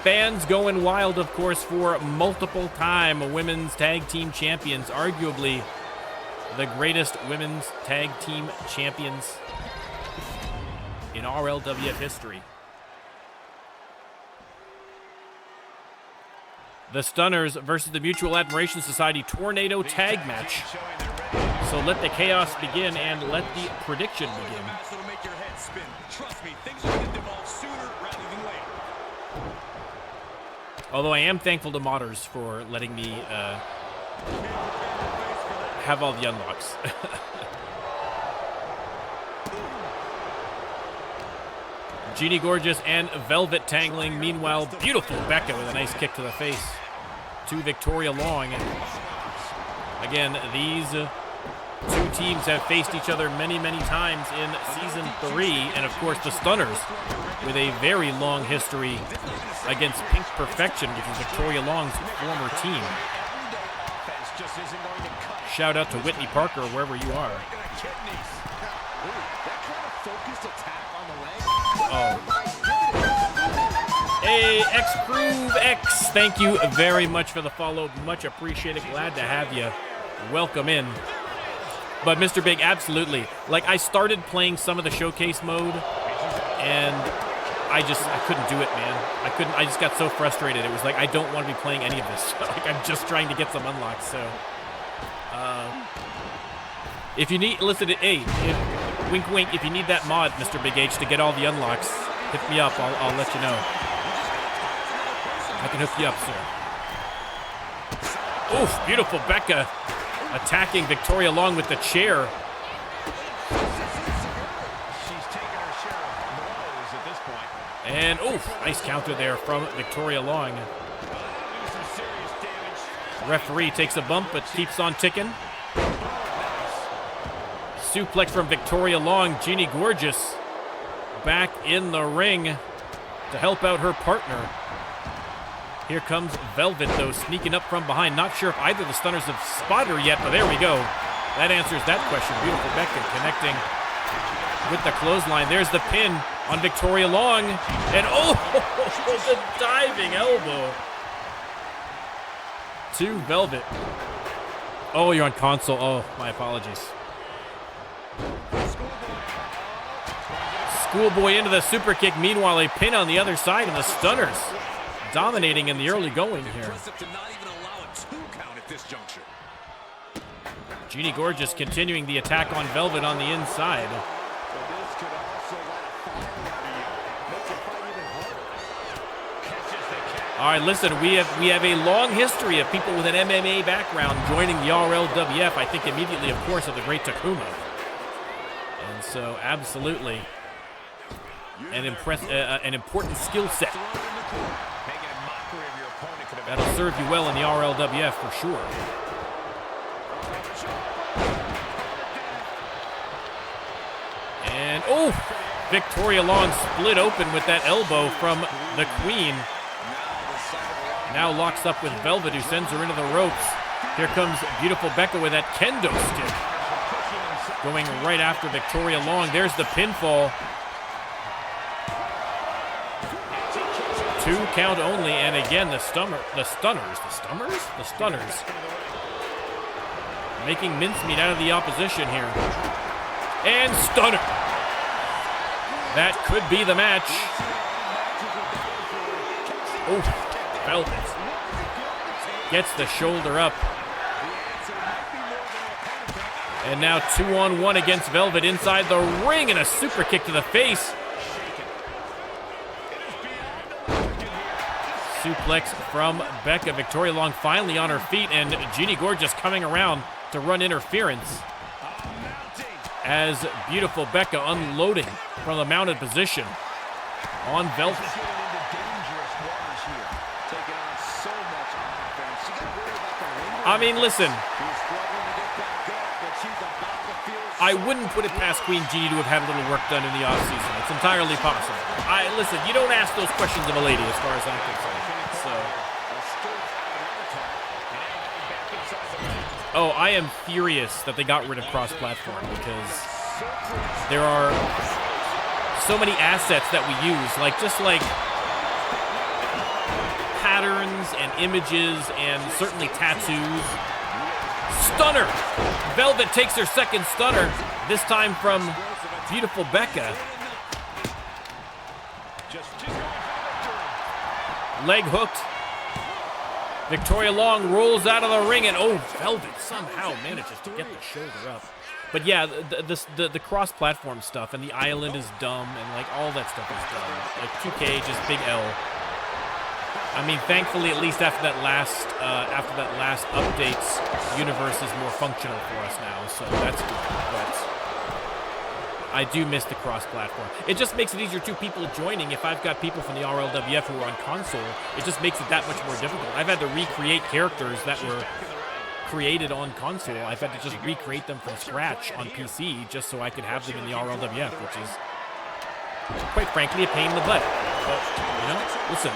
fans going wild, of course, for multiple-time women's tag team champions, arguably the greatest women's tag team champions in RLWF history. The Stunners versus the Mutual Admiration Society Tornado Tag Match. So let the chaos begin and let the prediction begin. Although I am thankful to modders for letting me have all the unlocks. Jeannie Gorgeous and Velvet tangling. Meanwhile, beautiful Becca with a nice kick to the face to Victoria Long. Again, these two teams have faced each other many, many times in Season 3. And, of course, the Stunners with a very long history against Pink Perfection, which is Victoria Long's former team. Shout out to Whitney Parker, wherever you are. Oh. Hey, X-Groove X, thank you very much for the follow. Much appreciated. Glad to have you. Welcome in. But Mr. Big, absolutely. Like, I started playing some of the showcase mode, and I couldn't do it, man. I just got so frustrated. It was like, I don't want to be playing any of this. Like, I'm just trying to get some unlocks, so. If you need, listen, hey, wink, wink, if you need that mod, Mr. Big H, to get all the unlocks, hit me up. I'll let you know. I can hook you up, sir. Oof, beautiful Becca attacking Victoria Long with the chair. And, oof, nice counter there from Victoria Long. Referee takes a bump, but keeps on ticking. Suplex from Victoria Long. Jeannie Gorgeous back in the ring to help out her partner. Here comes Velvet, though, sneaking up from behind. Not sure if either of the stunners have spotted her yet, but there we go. That answers that question. Beautiful Becca connecting with the clothesline. There's the pin on Victoria Long. And oh, the diving elbow to Velvet. Oh, you're on console. Oh, my apologies. Schoolboy into the super kick. Meanwhile, a pin on the other side, and the stunners dominating in the early going here. Jeannie Gorgeous continuing the attack on Velvet on the inside. All right, listen, we have a long history of people with an MMA background joining the RLWF. I think immediately, of course, of the great Takuma. And so, absolutely, an important skill set. That'll serve you well in the RLWF for sure. And, oh, Victoria Long split open with that elbow from the Queen. Now locks up with Velvet, who sends her into the ropes. Here comes beautiful Becca with that kendo stick. Going right after Victoria Long. There's the pinfall. 2 count only, and again the stunners. Making mincemeat out of the opposition here. And stunner. That could be the match. Oh, Velvet gets the shoulder up. And now 2-on-1 against Velvet inside the ring, and a super kick to the face. Suplex from Becca. Victoria Long finally on her feet, and Jeannie Gorgeous coming around to run interference. As beautiful Becca unloading from the mounted position on Velvet. I mean, listen, I wouldn't put it past Queen Jeannie to have had a little work done in the offseason. It's entirely possible. Listen, you don't ask those questions of a lady as far as I'm concerned. So. Oh, I am furious that they got rid of cross-platform because there are so many assets that we use, just like patterns and images and certainly tattoos. Stunner! Velvet takes her second stunner, this time from beautiful Becca. Leg hooked. Victoria Long rolls out of the ring, and oh, Velvet somehow manages to get the shoulder up. But yeah, the cross-platform stuff and the island is dumb, and all that stuff is dumb. 2K, just big L. I mean, thankfully, at least after that last update, Universe is more functional for us now, so that's good. But I do miss the cross-platform. It just makes it easier to people joining. If I've got people from the RLWF who are on console, it just makes it that much more difficult. I've had to recreate characters that were created on console. I've had to just recreate them from scratch on PC just so I could have them in the RLWF, which is, quite frankly, a pain in the butt. But, listen,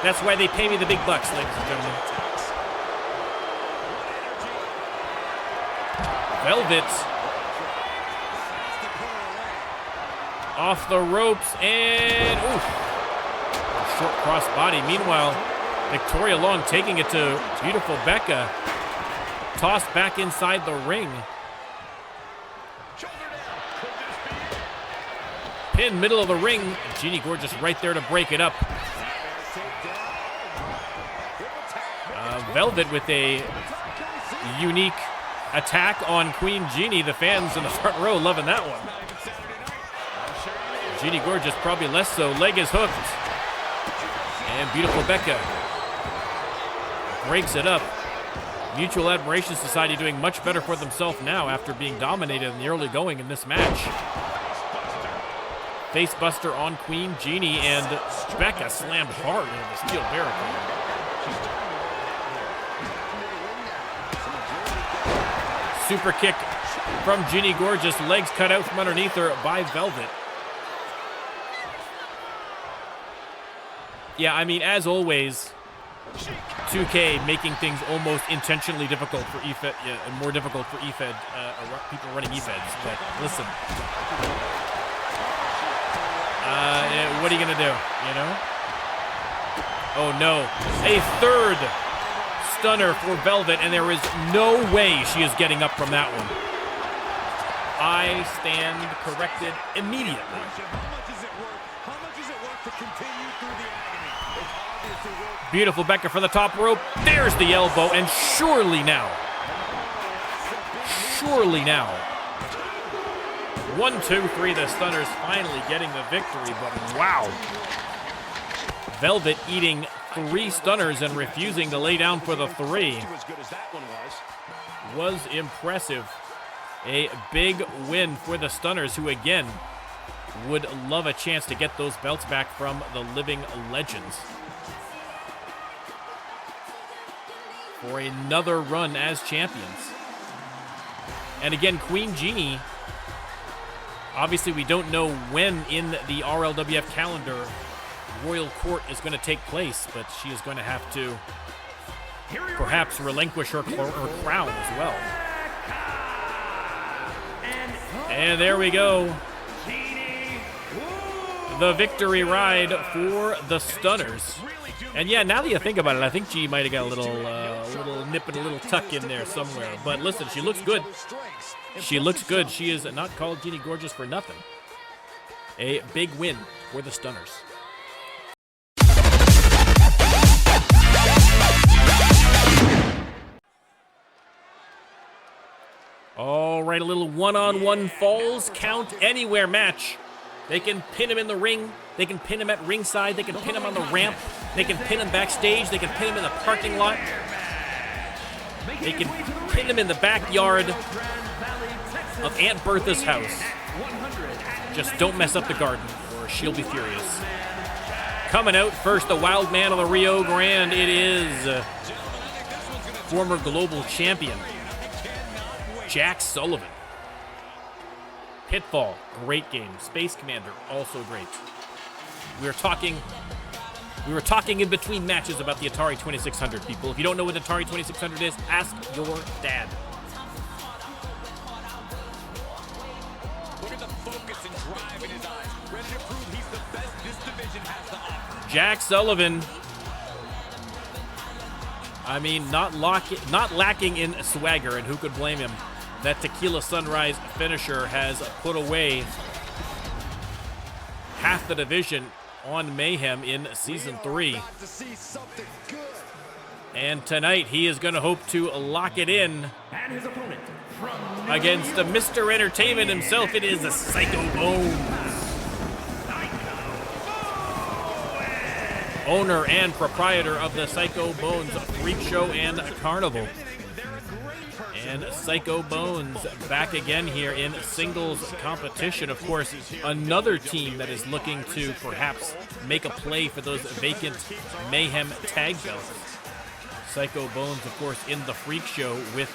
that's why they pay me the big bucks, ladies and gentlemen. Velvet off the ropes, and oof, short cross body. Meanwhile, Victoria Long taking it to beautiful Becca. Tossed back inside the ring. pin, middle of the ring. Genie Gorgeous right there to break it up. Velvet with a unique attack on Queen Genie. The fans in the front row loving that one. Genie Gorgeous probably less so. Leg is hooked. And beautiful Becca breaks it up. Mutual Admiration Society doing much better for themselves now after being dominated in the early going in this match. Facebuster on Queen Genie, and Becca slammed hard into the steel barricade. Super kick from Genie Gorgeous. Legs cut out from underneath her by Velvet. Yeah, I mean, as always, 2K making things almost intentionally difficult for EFED, and more difficult for EFED, people running EFEDs. But listen, what are you gonna do? You know? Oh no, a third stunner for Velvet, and there is no way she is getting up from that one. I stand corrected immediately. Beautiful Becca for the top rope. There's the elbow, and surely now. 1, 2, 3, the stunners finally getting the victory, but wow. Velvet eating 3 stunners and refusing to lay down for the 3. Was impressive. A big win for the stunners, who again would love a chance to get those belts back from the living legends for another run as champions. And again, Queen Genie, obviously we don't know when in the RLWF calendar Royal Court is going to take place, but she is going to have to perhaps relinquish her crown as well. And there we go. The victory ride for the stunners. And yeah, now that you think about it, I think G might have got a little nip and a little tuck in there somewhere. But listen, she looks good. She looks good. She is not called Genie Gorgeous for nothing. A big win for the stunners. All right, a little one-on-one falls count anywhere match. They can pin him in the ring. They can pin him at ringside. They can pin him on the ramp. They can pin him backstage. They can pin him in the parking lot. They can pin him in the backyard of Aunt Bertha's house. Just don't mess up the garden, or she'll be furious. Coming out first, the wild man of the Rio Grande. It is former global champion Jack Sullivan. Pitfall, great game. Space Commander, also great. We were talking in between matches about the Atari 2600, people. If you don't know what the Atari 2600 is, ask your dad. Look at the focus and drive in his eyes. Ready to prove he's the best this division has to offer. Jack Sullivan. I mean, not lacking in swagger, and who could blame him? That Tequila Sunrise finisher has put away half the division on Mayhem in Season 3. And tonight he is going to hope to lock it in against Mr. Entertainment himself. It is a Psycho Bones. Owner and proprietor of the Psycho Bones Freak Show and Carnival. And Psycho Bones back again here in singles competition. Of course, another team that is looking to perhaps make a play for those vacant Mayhem tag belts. Psycho Bones, of course, in the Freak Show with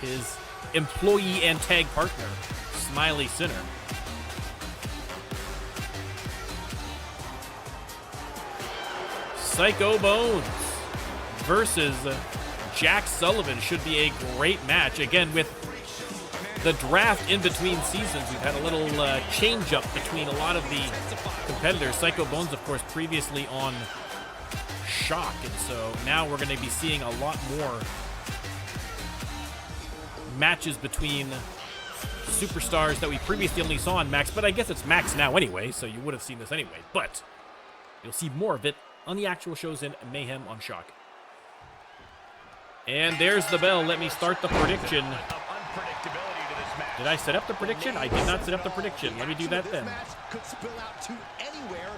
his employee and tag partner, Smiley Sinner. Psycho Bones versus Jack Sullivan should be a great match. Again, with the draft in between seasons, we've had a little change-up between a lot of the competitors. Psycho Bones, of course, previously on Shock, and so now we're going to be seeing a lot more matches between superstars that we previously only saw on Max, but I guess it's Max now anyway, so you would have seen this anyway. But you'll see more of it on the actual shows in Mayhem on Shock. And there's the bell. Let me start the prediction. Did I set up the prediction? I did not set up the prediction. Let me do that then.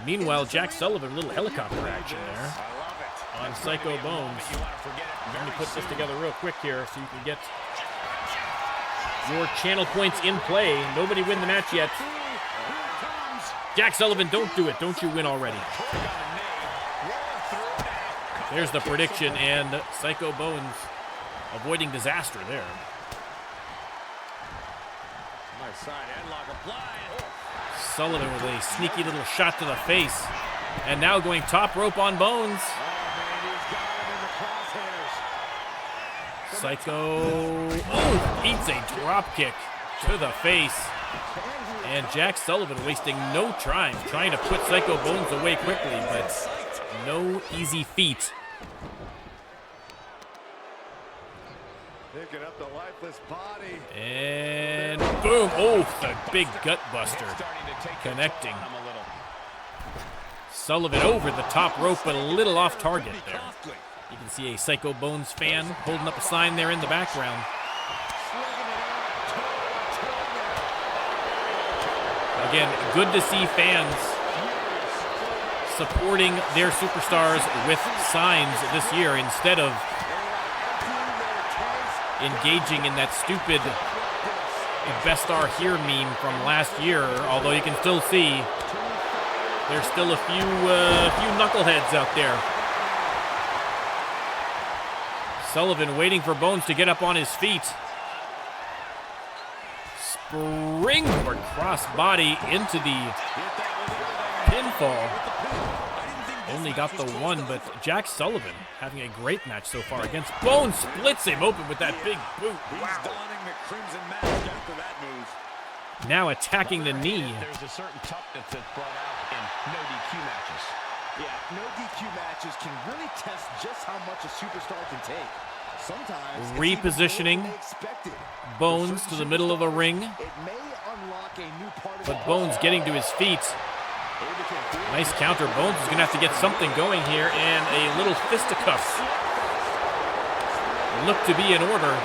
Meanwhile, Jack Sullivan, a little helicopter action there on Psycho Bones. Let me put this together real quick here so you can get your channel points in play. Nobody win the match yet. Jack Sullivan, don't do it. Don't you win already. There's the prediction, and Psycho Bones avoiding disaster there. Sullivan with a sneaky little shot to the face. And now going top rope on Bones. Psycho, eats a drop kick to the face. And Jack Sullivan wasting no time trying to put Psycho Bones away quickly, but no easy feat. Picking up the lifeless body. And boom, the big gut buster connecting. Sullivan over the top rope, but a little off target there. You can see a Psycho Bones fan holding up a sign there in the background. Again, good to see fans supporting their superstars with signs this year instead of engaging in that stupid Best Star Here meme from last year, although you can still see there's still a few knuckleheads out there. Sullivan waiting for Bones to get up on his feet. Springboard crossbody into the pinfall. Only got the one, but Jack Sullivan having a great match so far against Bones. Splits him open with that big boot. Wow. Now attacking the knee. There's a certain toughness that's brought out in no DQ matches. Yeah, no DQ matches can really test just how much a superstar can take. Sometimes repositioning Bones to the middle of the ring. But Bones getting to his feet. Nice counter. Bones is going to have to get something going here, and a little fisticuffs look to be in order.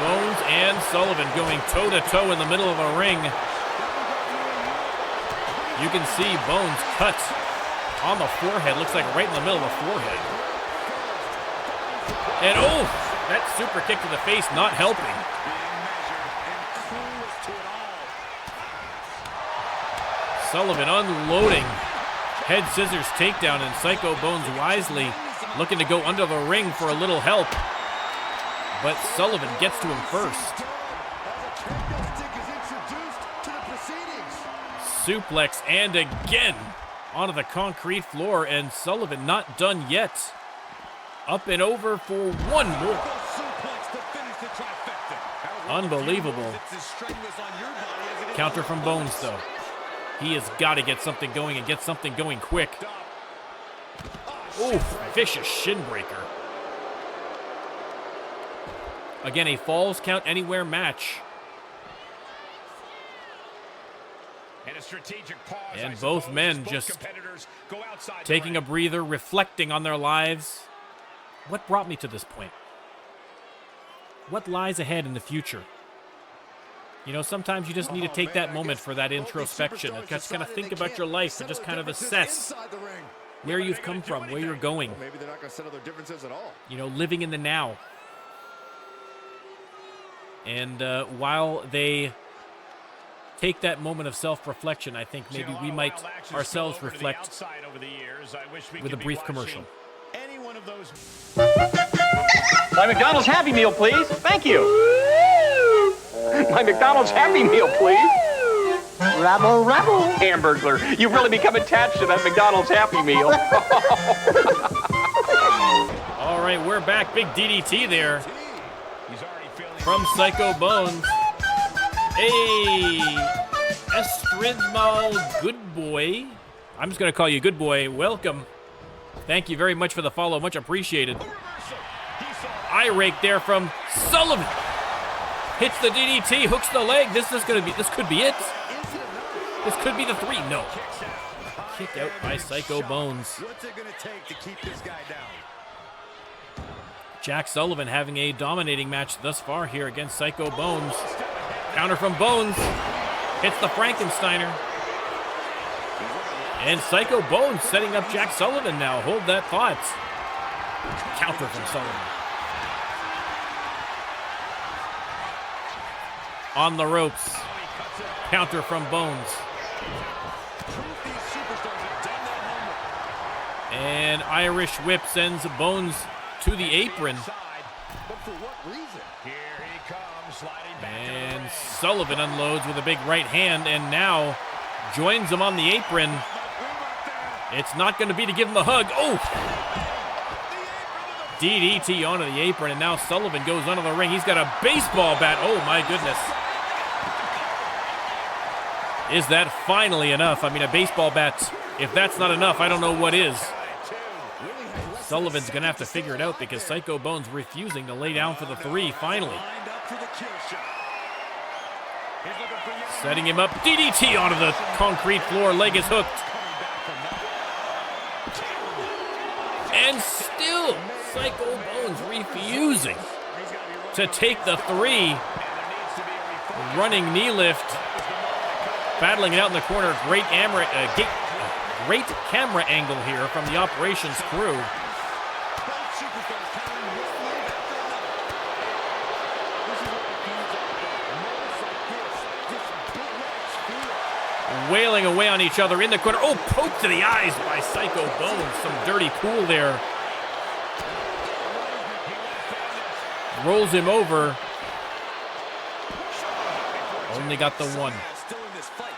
Bones and Sullivan going toe-to-toe in the middle of a ring. You can see Bones cut on the forehead. Looks like right in the middle of the forehead. And that super kick to the face not helping. Sullivan unloading. Head scissors takedown, and Psycho Bones wisely looking to go under the ring for a little help. But Sullivan gets to him first. Suplex, and again onto the concrete floor, and Sullivan not done yet. Up and over for one more. Unbelievable. Counter from Bones, though. He has got to get something going, and get something going quick. Vicious shin breaker. Again, a Falls Count Anywhere match. And both men just taking a breather, reflecting on their lives. What brought me to this point? What lies ahead in the future? You know, sometimes you just need to take that moment for that introspection and just kind of think about your life and just kind of assess where you've come from, where you're going. Maybe they're not going to settle their differences at all. You know, living in the now. And while they take that moment of self-reflection, I think maybe we might ourselves reflect with a brief commercial. My McDonald's Happy Meal, please. Thank you. My McDonald's Happy Meal, please. Rabble, rabble. Hamburglar, you've really become attached to that McDonald's Happy Meal. All right, we're back. Big DDT there from Psycho Bones. Hey, Estridmal Good Boy. I'm just going to call you Good Boy. Welcome. Thank you very much for the follow. Much appreciated. eye rake there from Sullivan. Hits the DDT, hooks the leg. This could be it. This could be the 3. No. Kick out by Psycho Bones. What's it gonna take to keep this guy down? Jack Sullivan having a dominating match thus far here against Psycho Bones. Counter from Bones. Hits the Frankensteiner. And Psycho Bones setting up Jack Sullivan now. Hold that thought. Counter from Sullivan. On the ropes. Counter from Bones. And Irish whip sends Bones to the apron. And Sullivan unloads with a big right hand and now joins him on the apron. It's not going to be to give him the hug. Oh! DDT onto the apron, and now Sullivan goes onto the ring. He's got a baseball bat. Oh, my goodness. Is that finally enough? I mean, a baseball bat, if that's not enough, I don't know what is. Sullivan's going to have to figure it out because Psycho Bones refusing to lay down for the 3, finally. Setting him up. DDT onto the concrete floor. Leg is hooked. And still, Psycho Bones refusing to take the 3. Running knee lift. Battling it out in the corner. Great camera angle here from the operations crew. Wailing away on each other in the corner. Oh, poke to the eyes by Psycho Bones. Some dirty pool there. Rolls him over. Only got the 1.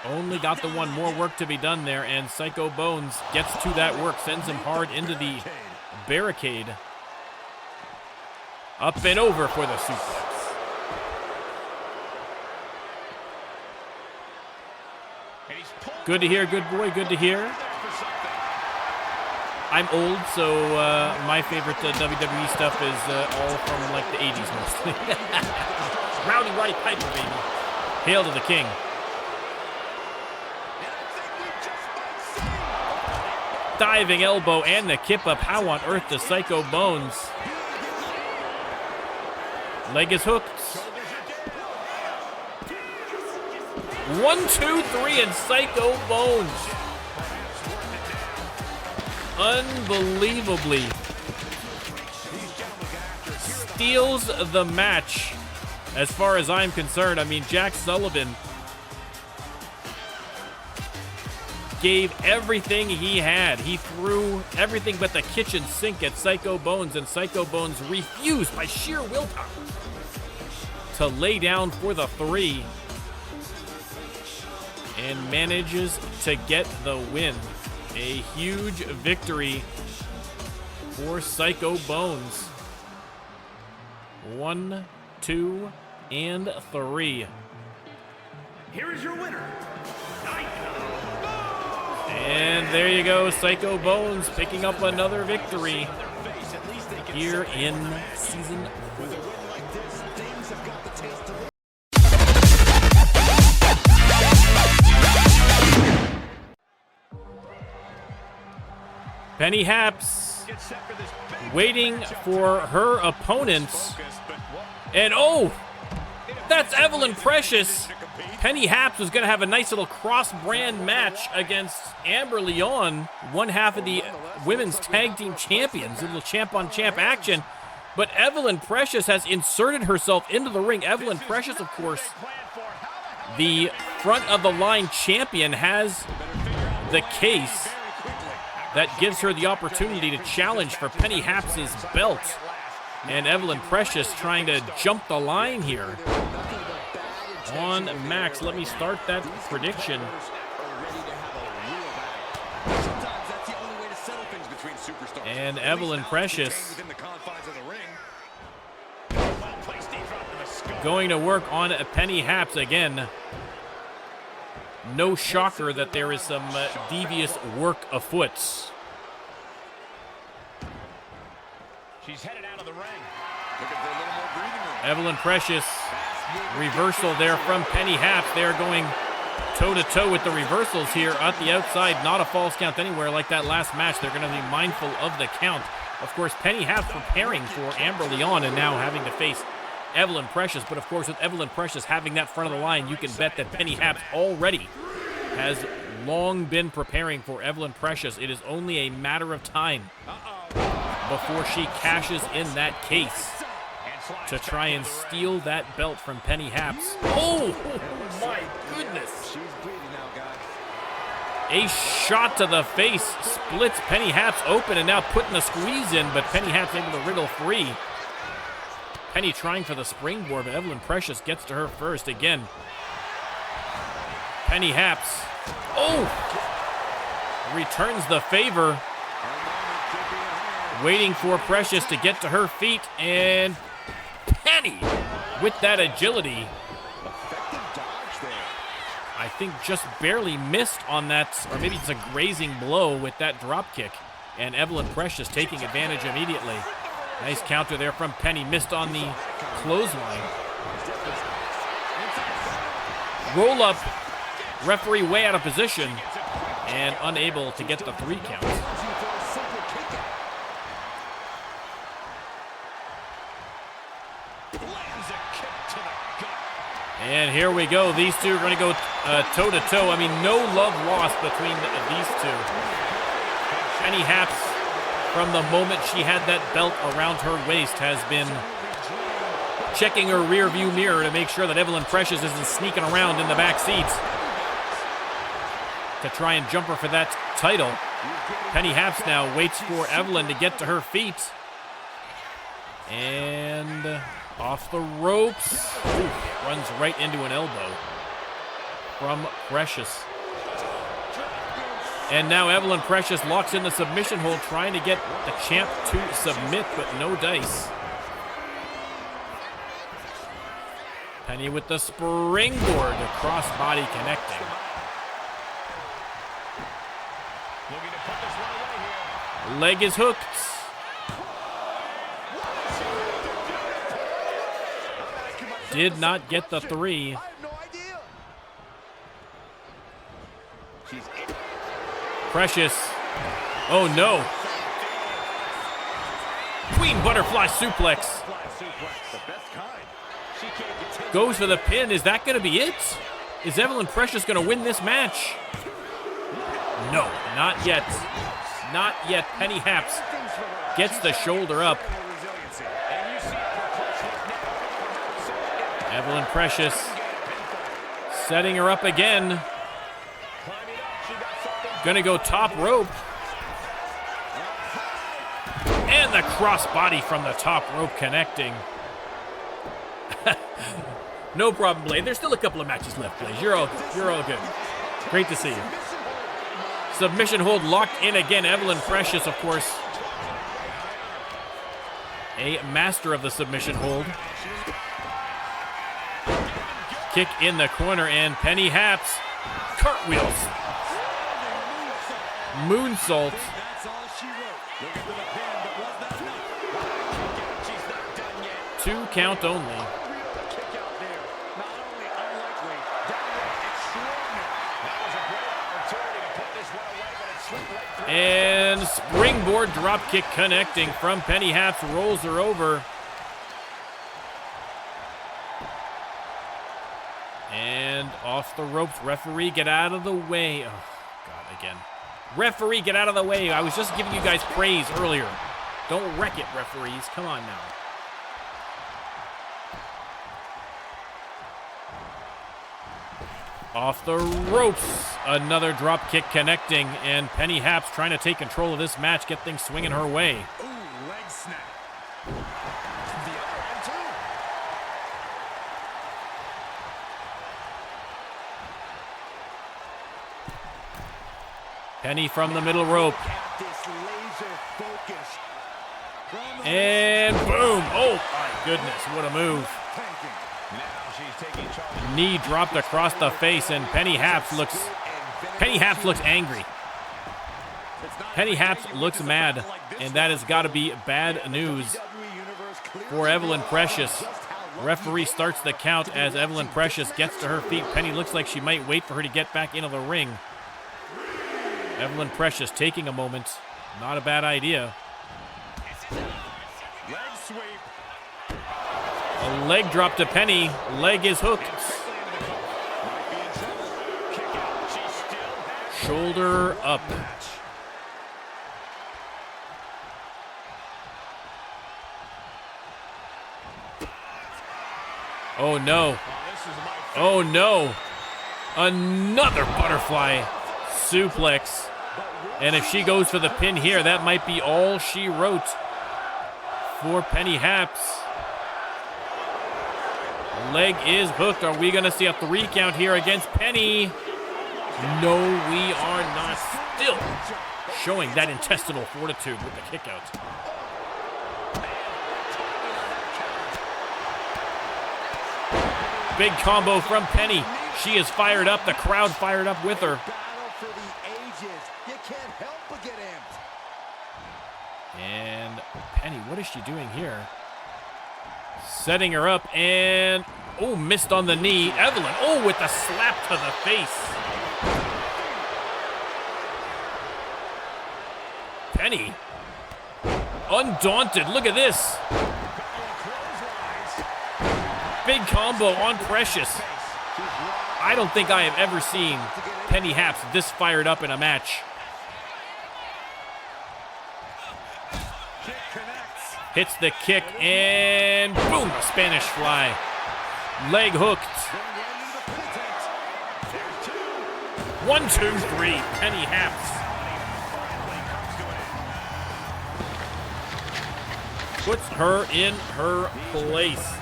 Only got the 1. More work to be done there, and Psycho Bones gets to that work. Sends him hard into the barricade. Up and over for the suplex. Good to hear, good boy, good to hear. I'm old, so my favorite WWE stuff is all from like the 80s mostly. Rowdy Roddy Piper, baby. Hail to the king. Diving elbow and the kip up. How on earth does Psycho Bones? Leg is hooked. 1, 2, 3, and Psycho Bones. Unbelievably steals the match as far as I'm concerned. I mean, Jack Sullivan gave everything he had. He threw everything but the kitchen sink at Psycho Bones, and Psycho Bones refused by sheer willpower to lay down for the 3. And manages to get the win. A huge victory for Psycho Bones. 1, 2, and 3. Here is your winner. And there you go, Psycho Bones picking up another victory here in Season 4. Penny Happs waiting for her opponents. And oh, that's Evelyn Precious. Penny Happs was going to have a nice little cross-brand match against Amber Leon, one half of the women's tag team champions, a little champ-on-champ action. But Evelyn Precious has inserted herself into the ring. Evelyn Precious, of course, the front-of-the-line champion, has the case that gives her the opportunity to challenge for Penny Happs' belt. And Evelyn Precious trying to jump the line here. On Max, let me start that prediction. And Evelyn Precious going to work on Penny Happs again. No shocker that there is some devious work afoot. She's headed out of the ring. Looking for a little more breathing room. Evelyn Precious, reversal there from Penny Happs. They're going toe-to-toe with the reversals here at the outside. Not a false count anywhere like that last match. They're going to be mindful of the count. Of course, Penny Happs preparing for Amber Leon and now having to face Evelyn Precious. But of course, with Evelyn Precious having that front of the line, you can bet that Penny Happs already has long been preparing for Evelyn Precious. It is only a matter of time before she cashes in that case to try and steal that belt from Penny Happs. Oh my goodness. She's bleeding now, guys. A shot to the face splits Penny Happs open and now putting the squeeze in, but Penny Happs able to wriggle free. Penny trying for the springboard, but Evelyn Precious gets to her first again. Penny Happs, returns the favor. Waiting for Precious to get to her feet, and Penny with that agility. I think just barely missed on that, or maybe it's a grazing blow with that drop kick. And Evelyn Precious taking advantage immediately. Nice counter there from Penny, missed on the clothesline. Roll up, referee way out of position, and unable to get the 3 count. And here we go. These two are going to go toe-to-toe. I mean, no love lost between these two. Penny Happs, from the moment she had that belt around her waist, has been checking her rear-view mirror to make sure that Evelyn Precious isn't sneaking around in the back seats to try and jump her for that title. Penny Happs now waits for Evelyn to get to her feet. And off the ropes. Oof, runs right into an elbow from Precious. And now Evelyn Precious locks in the submission hold, trying to get the champ to submit, but no dice. Penny with the springboard, crossbody connecting. Looking to put this one away here. Leg is hooked. Did not get the 3. I have no idea. Precious. Oh no. Queen butterfly suplex. Goes for the pin. Is that going to be it? Is Evelyn Precious going to win this match? No, not yet. Not yet. Penny Happs gets the shoulder up. Evelyn Precious setting her up again. Gonna go top rope. And the crossbody from the top rope connecting. No problem, Blade. There's still a couple of matches left, Blade. You're all good. You're all good. Great to see you. Submission hold locked in again. Evelyn Precious, of course, a master of the submission hold. Kick in the corner, and Penny Happs cartwheels. Moonsault. 2 count only. And springboard drop kick connecting from Penny Happs, rolls her over. And off the ropes. Referee, get out of the way. Oh, God, again. Referee, get out of the way. I was just giving you guys praise earlier. Don't wreck it, referees. Come on now. Off the ropes. Another drop kick connecting. And Penny Happs trying to take control of this match, get things swinging her way. Ooh, leg snap. Penny from the middle rope. And boom. Oh, my goodness. What a move. Knee dropped across the face, and Penny Happs looks angry. Penny Happs looks mad, and that has got to be bad news for Evelyn Precious. Referee starts the count as Evelyn Precious gets to her feet. Penny looks like she might wait for her to get back into the ring. Evelyn Precious taking a moment. Not a bad idea. Leg sweep. A leg drop to Penny. Leg is hooked. Shoulder up. Oh no. Oh no. Another butterfly suplex. And if she goes for the pin here, that might be all she wrote for Penny Happs. Leg is hooked. Are we going to see a 3 count here against Penny? No, we are not. Still showing that intestinal fortitude with the kick out. Big combo from Penny. She is fired up. The crowd fired up with her. And Penny, what is she doing here? Setting her up and, oh, missed on the knee. Evelyn, oh, with the slap to the face. Penny, undaunted, look at this. Big combo on Precious. I don't think I have ever seen Penny Happs this fired up in a match. Hits the kick and boom, a Spanish fly. Leg hooked. 1, 2, 3, Penny Happs. Puts her in her place.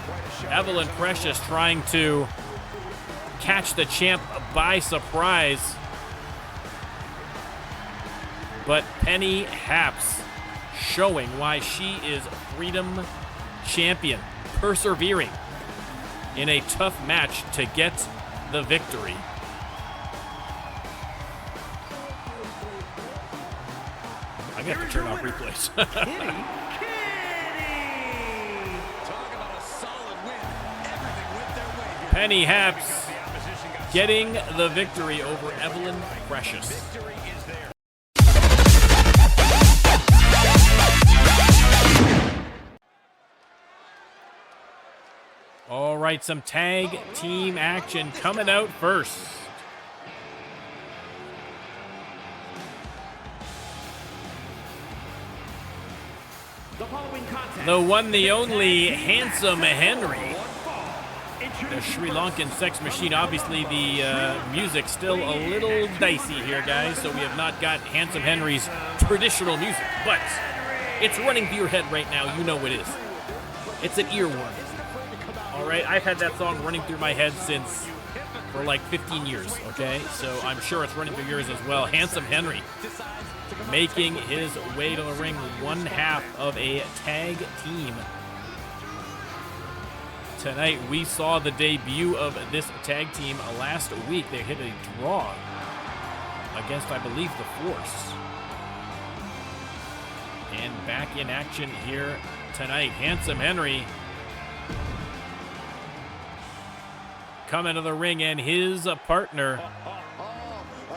Evelyn Precious trying to catch the champ by surprise. But Penny Happs showing why she is Freedom Champion, persevering in a tough match to get the victory. I got to turn off replays. Penny Happs getting the victory over Evelyn Precious. All right, some tag team action coming out first. The one, the only, Handsome Henry. The Sri Lankan sex machine. Obviously, the music still a little dicey here, guys, so we have not got Handsome Henry's traditional music, but it's running through your head right now. You know it is. It's an earworm. All right, I've had that song running through my head for like 15 years, okay? So I'm sure it's running through yours as well. Handsome Henry making his way to the ring, one half of a tag team. Tonight, we saw the debut of this tag team last week. They hit a draw against, I believe, the Force. And back in action here tonight. Handsome Henry coming to the ring, and his partner,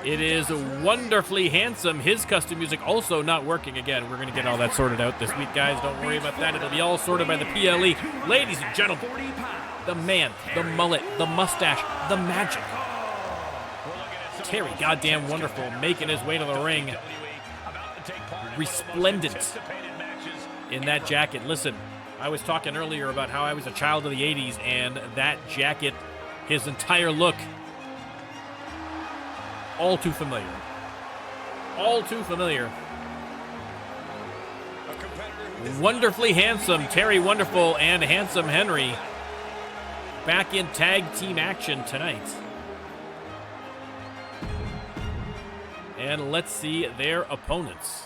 it is Wonderfully Handsome. His custom music also not working again. We're going to get all that sorted out this week, guys. Don't worry about that. It'll be all sorted by the PLE. Ladies and gentlemen, the man, the mullet, the mustache, the magic. Terry goddamn Wonderful making his way to the ring. Resplendent in that jacket. Listen, I was talking earlier about how I was a child of the 80s, and that jacket, his entire look, all too familiar. All too familiar. Wonderfully Handsome, Terry Wonderful, and Handsome Henry back in tag team action tonight. And let's see their opponents.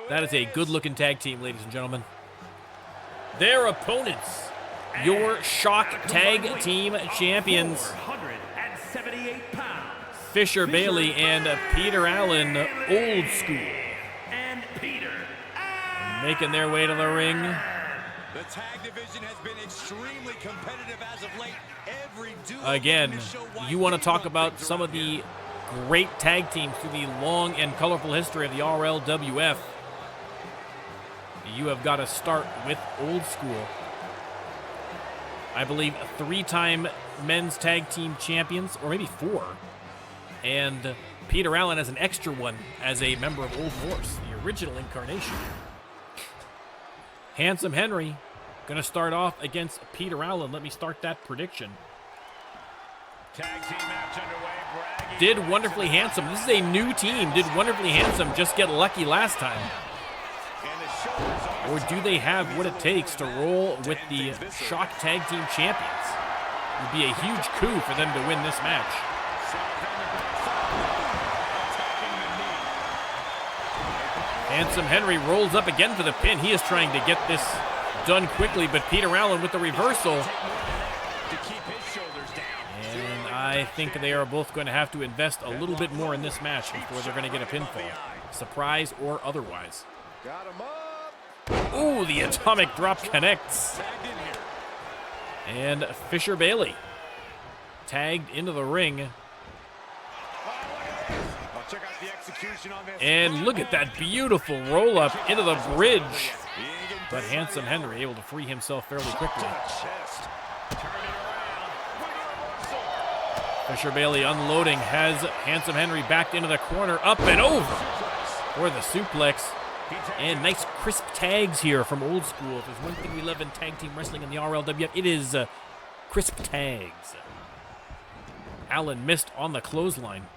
That is a good-looking tag team, ladies and gentlemen. Their opponents, your Shock Tag Team Champions, Fisher Bailey and Peter Allen, Old School. making their way to the ring. The tag division has been extremely competitive as of late. Every duo Again, you want to talk about some of the great tag teams through the long and colorful history of the RLWF. You have got to start with Old School. I believe 3-time men's tag team champions, or maybe 4. And Peter Allen as an extra one as a member of Old Norse, the original incarnation. Handsome Henry going to start off against Peter Allen. Let me start that prediction. Tag team match underway. Did Wonderfully Handsome. This is a new team. Did Wonderfully Handsome just get lucky last time? Or do they have what it takes to roll with the Shock Tag Team Champions? It would be a huge coup for them to win this match. Handsome Henry rolls up again for the pin. He is trying to get this done quickly, but Peter Allen with the reversal. And I think they are both going to have to invest a little bit more in this match before they're going to get a pinfall. Surprise or otherwise. Ooh, the atomic drop connects. And Fisher Bailey tagged into the ring. And look at that beautiful roll up into the bridge. But Handsome Henry able to free himself fairly quickly. Fisher Bailey unloading has Handsome Henry backed into the corner, up and over for the suplex. And nice crisp tags here from Old School. If there's one thing we love in tag team wrestling in the RLWF, it is crisp tags. Allen missed on the clothesline.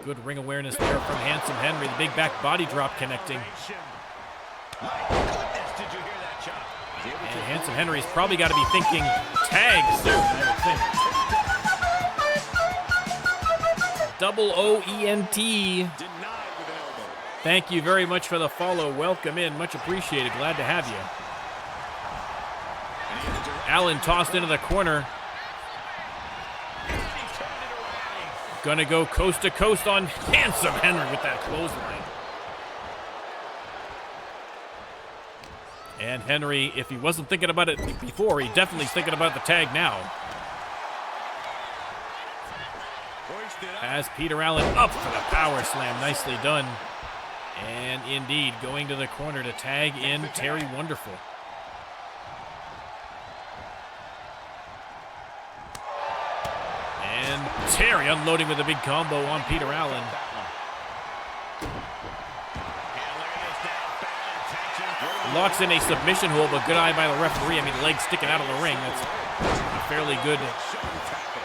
Good ring awareness there from Handsome Henry. The big back body drop connecting. And Handsome Henry's probably got to be thinking tag soon, I would think. Double O-E-N-T. Thank you very much for the follow. Welcome in. Much appreciated. Glad to have you. Allen tossed into the corner. Gonna go coast to coast on Handsome Henry with that clothesline. And Henry, if he wasn't thinking about it before, he definitely is thinking about the tag now. Has Peter Allen up for the power slam. Nicely done. And indeed, going to the corner to tag in Terry Wonderful. And Terry unloading with a big combo on Peter Allen. Locks in a submission hold, but good eye by the referee. I mean, legs sticking out of the ring. That's a fairly good,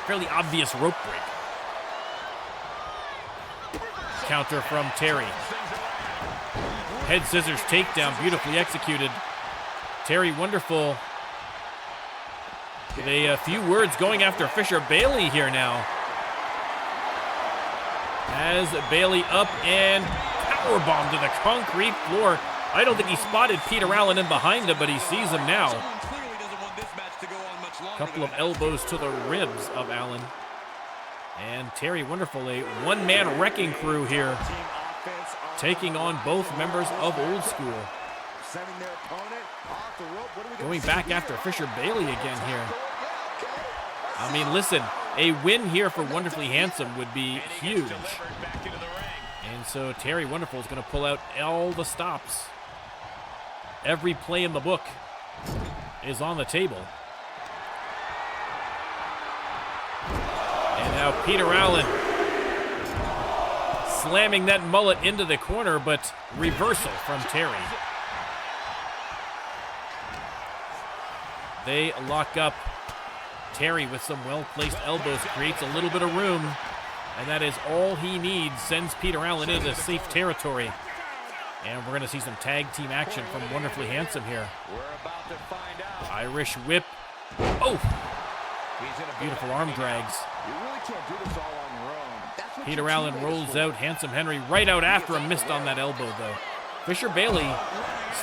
fairly obvious rope break. Counter from Terry. Head scissors takedown, beautifully executed. Terry Wonderful with a few words going after Fisher Bailey here now. Has Bailey up and powerbomb to the concrete floor. I don't think he spotted Peter Allen in behind him, but he sees him now. Couple of elbows to the ribs of Allen. And Terry Wonderful, a one-man wrecking crew here, taking on both members of Old School. Going back after Fisher Bailey again here. I mean, listen, a win here for Wonderfully Handsome would be huge. And so Terry Wonderful is going to pull out all the stops. Every play in the book is on the table. And now Peter Allen slamming that mullet into the corner, but reversal from Terry. They lock up. Terry with some well-placed elbows creates a little bit of room, and that is all he needs. Sends Peter Allen into safe territory. And we're going to see some tag team action from Wonderfully Handsome here. Irish whip. Oh! Beautiful arm drags. Peter Allen rolls out. Handsome Henry right out after him. Missed on that elbow, though. Fisher Bailey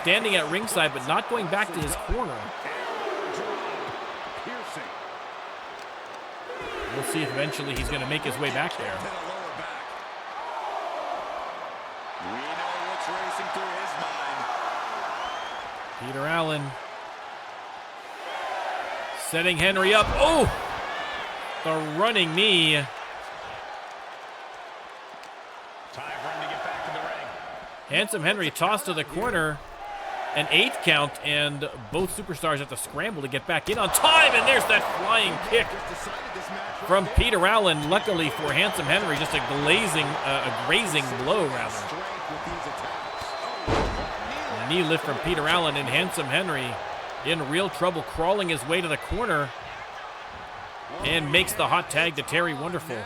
standing at ringside, but not going back to his corner. We'll see if eventually he's going to make his way back there. Peter Allen setting Henry up. Oh! The running knee. Time for him to get back in the ring. Handsome Henry tossed to the corner. An 8 count, and both superstars have to scramble to get back in on time, and there's that flying kick from Peter Allen. Luckily for Handsome Henry, just a grazing blow, rather. Knee lift from Peter Allen, and Handsome Henry in real trouble, crawling his way to the corner, and makes the hot tag to Terry Wonderful.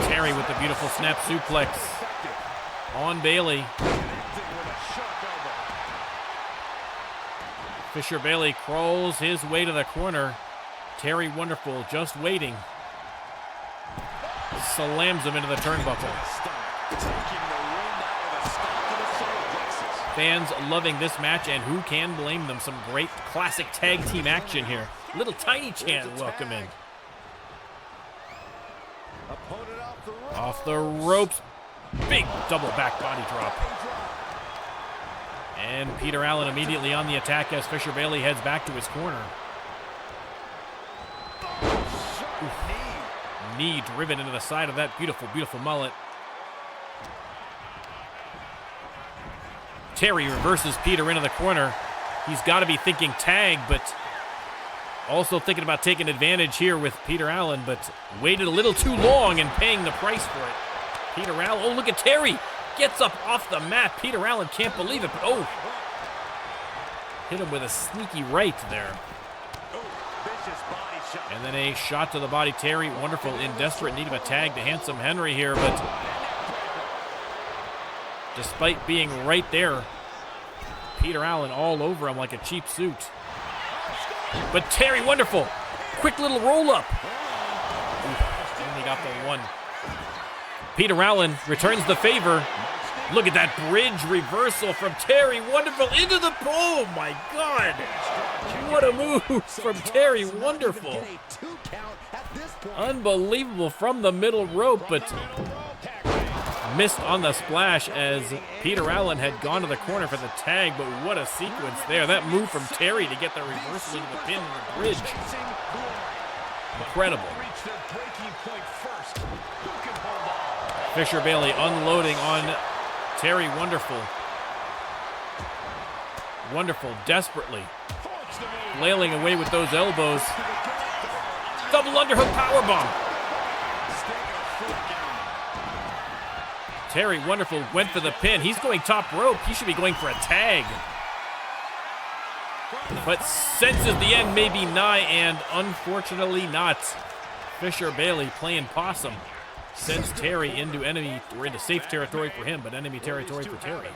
Terry with the beautiful snap suplex on Bailey. Fisher Bailey crawls his way to the corner. Terry Wonderful just waiting. Slams him into the turnbuckle. Fans loving this match, and who can blame them? Some great classic tag team action here. Little tiny chant welcoming. Off the ropes. Big double back body drop. And Peter Allen immediately on the attack as Fisher Bailey heads back to his corner. Oof. Knee driven into the side of that beautiful, beautiful mullet. Terry reverses Peter into the corner. He's got to be thinking tag, but also thinking about taking advantage here with Peter Allen, but waited a little too long and paying the price for it. Peter Allen, oh, look at Terry. Gets up off the mat. Peter Allen can't believe it, but oh. Hit him with a sneaky right there. And then a shot to the body. Terry Wonderful in desperate need of a tag to Handsome Henry here, but despite being right there, Peter Allen all over him like a cheap suit. But Terry Wonderful, quick little roll up. Ooh, only got the one. Peter Allen returns the favor. Look at that bridge reversal from Terry Wonderful into the, oh my God. What a move from Terry Wonderful. Unbelievable from the middle rope, but missed on the splash as Peter Allen had gone to the corner for the tag, but what a sequence there. That move from Terry to get the reversal into the pin and the bridge. Incredible. Fisher Bailey unloading on Terry Wonderful. Wonderful desperately flailing away with those elbows. Double underhook powerbomb. Terry Wonderful went for the pin. He's going top rope. He should be going for a tag. But senses the end may be nigh, and unfortunately not. Fisher Bailey playing possum. Sends Terry into enemy, or into safe territory for him, but enemy territory for Terry.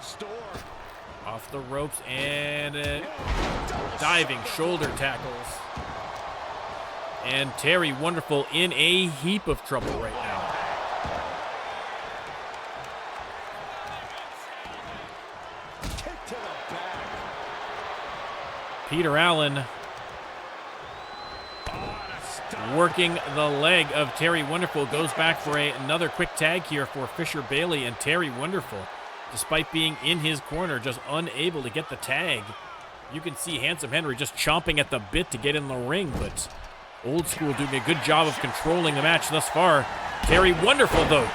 Off the ropes and diving shoulder tackles. And Terry Wonderful in a heap of trouble right now. Peter Allen working the leg of Terry Wonderful. Goes back for another quick tag here for Fisher Bailey, and Terry Wonderful, despite being in his corner, just unable to get the tag. You can see Handsome Henry just chomping at the bit to get in the ring, but Old School doing a good job of controlling the match thus far. Terry Wonderful, though,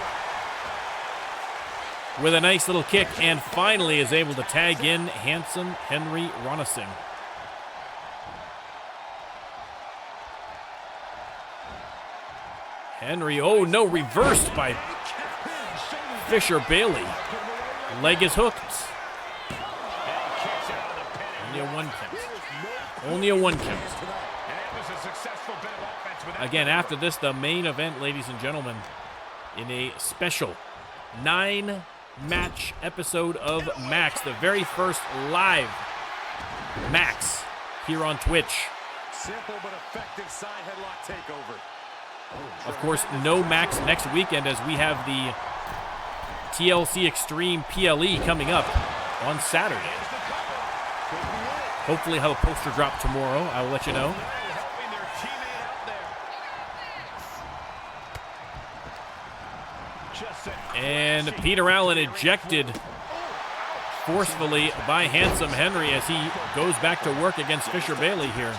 with a nice little kick, and finally is able to tag in Handsome Henry Ronasing. Henry, oh no, reversed by Fisher Bailey. Leg is hooked. Only a 1 count. Only a 1 count. Again, after this, the main event, ladies and gentlemen, in a special 9-match episode of Max, the very first live Max here on Twitch. Simple but effective side headlock takeover. Of course, no Max next weekend as we have the TLC Extreme PLE coming up on Saturday. Hopefully have a poster drop tomorrow. I will let you know. And Peter Allen ejected forcefully by Handsome Henry as he goes back to work against Fisher Bailey here.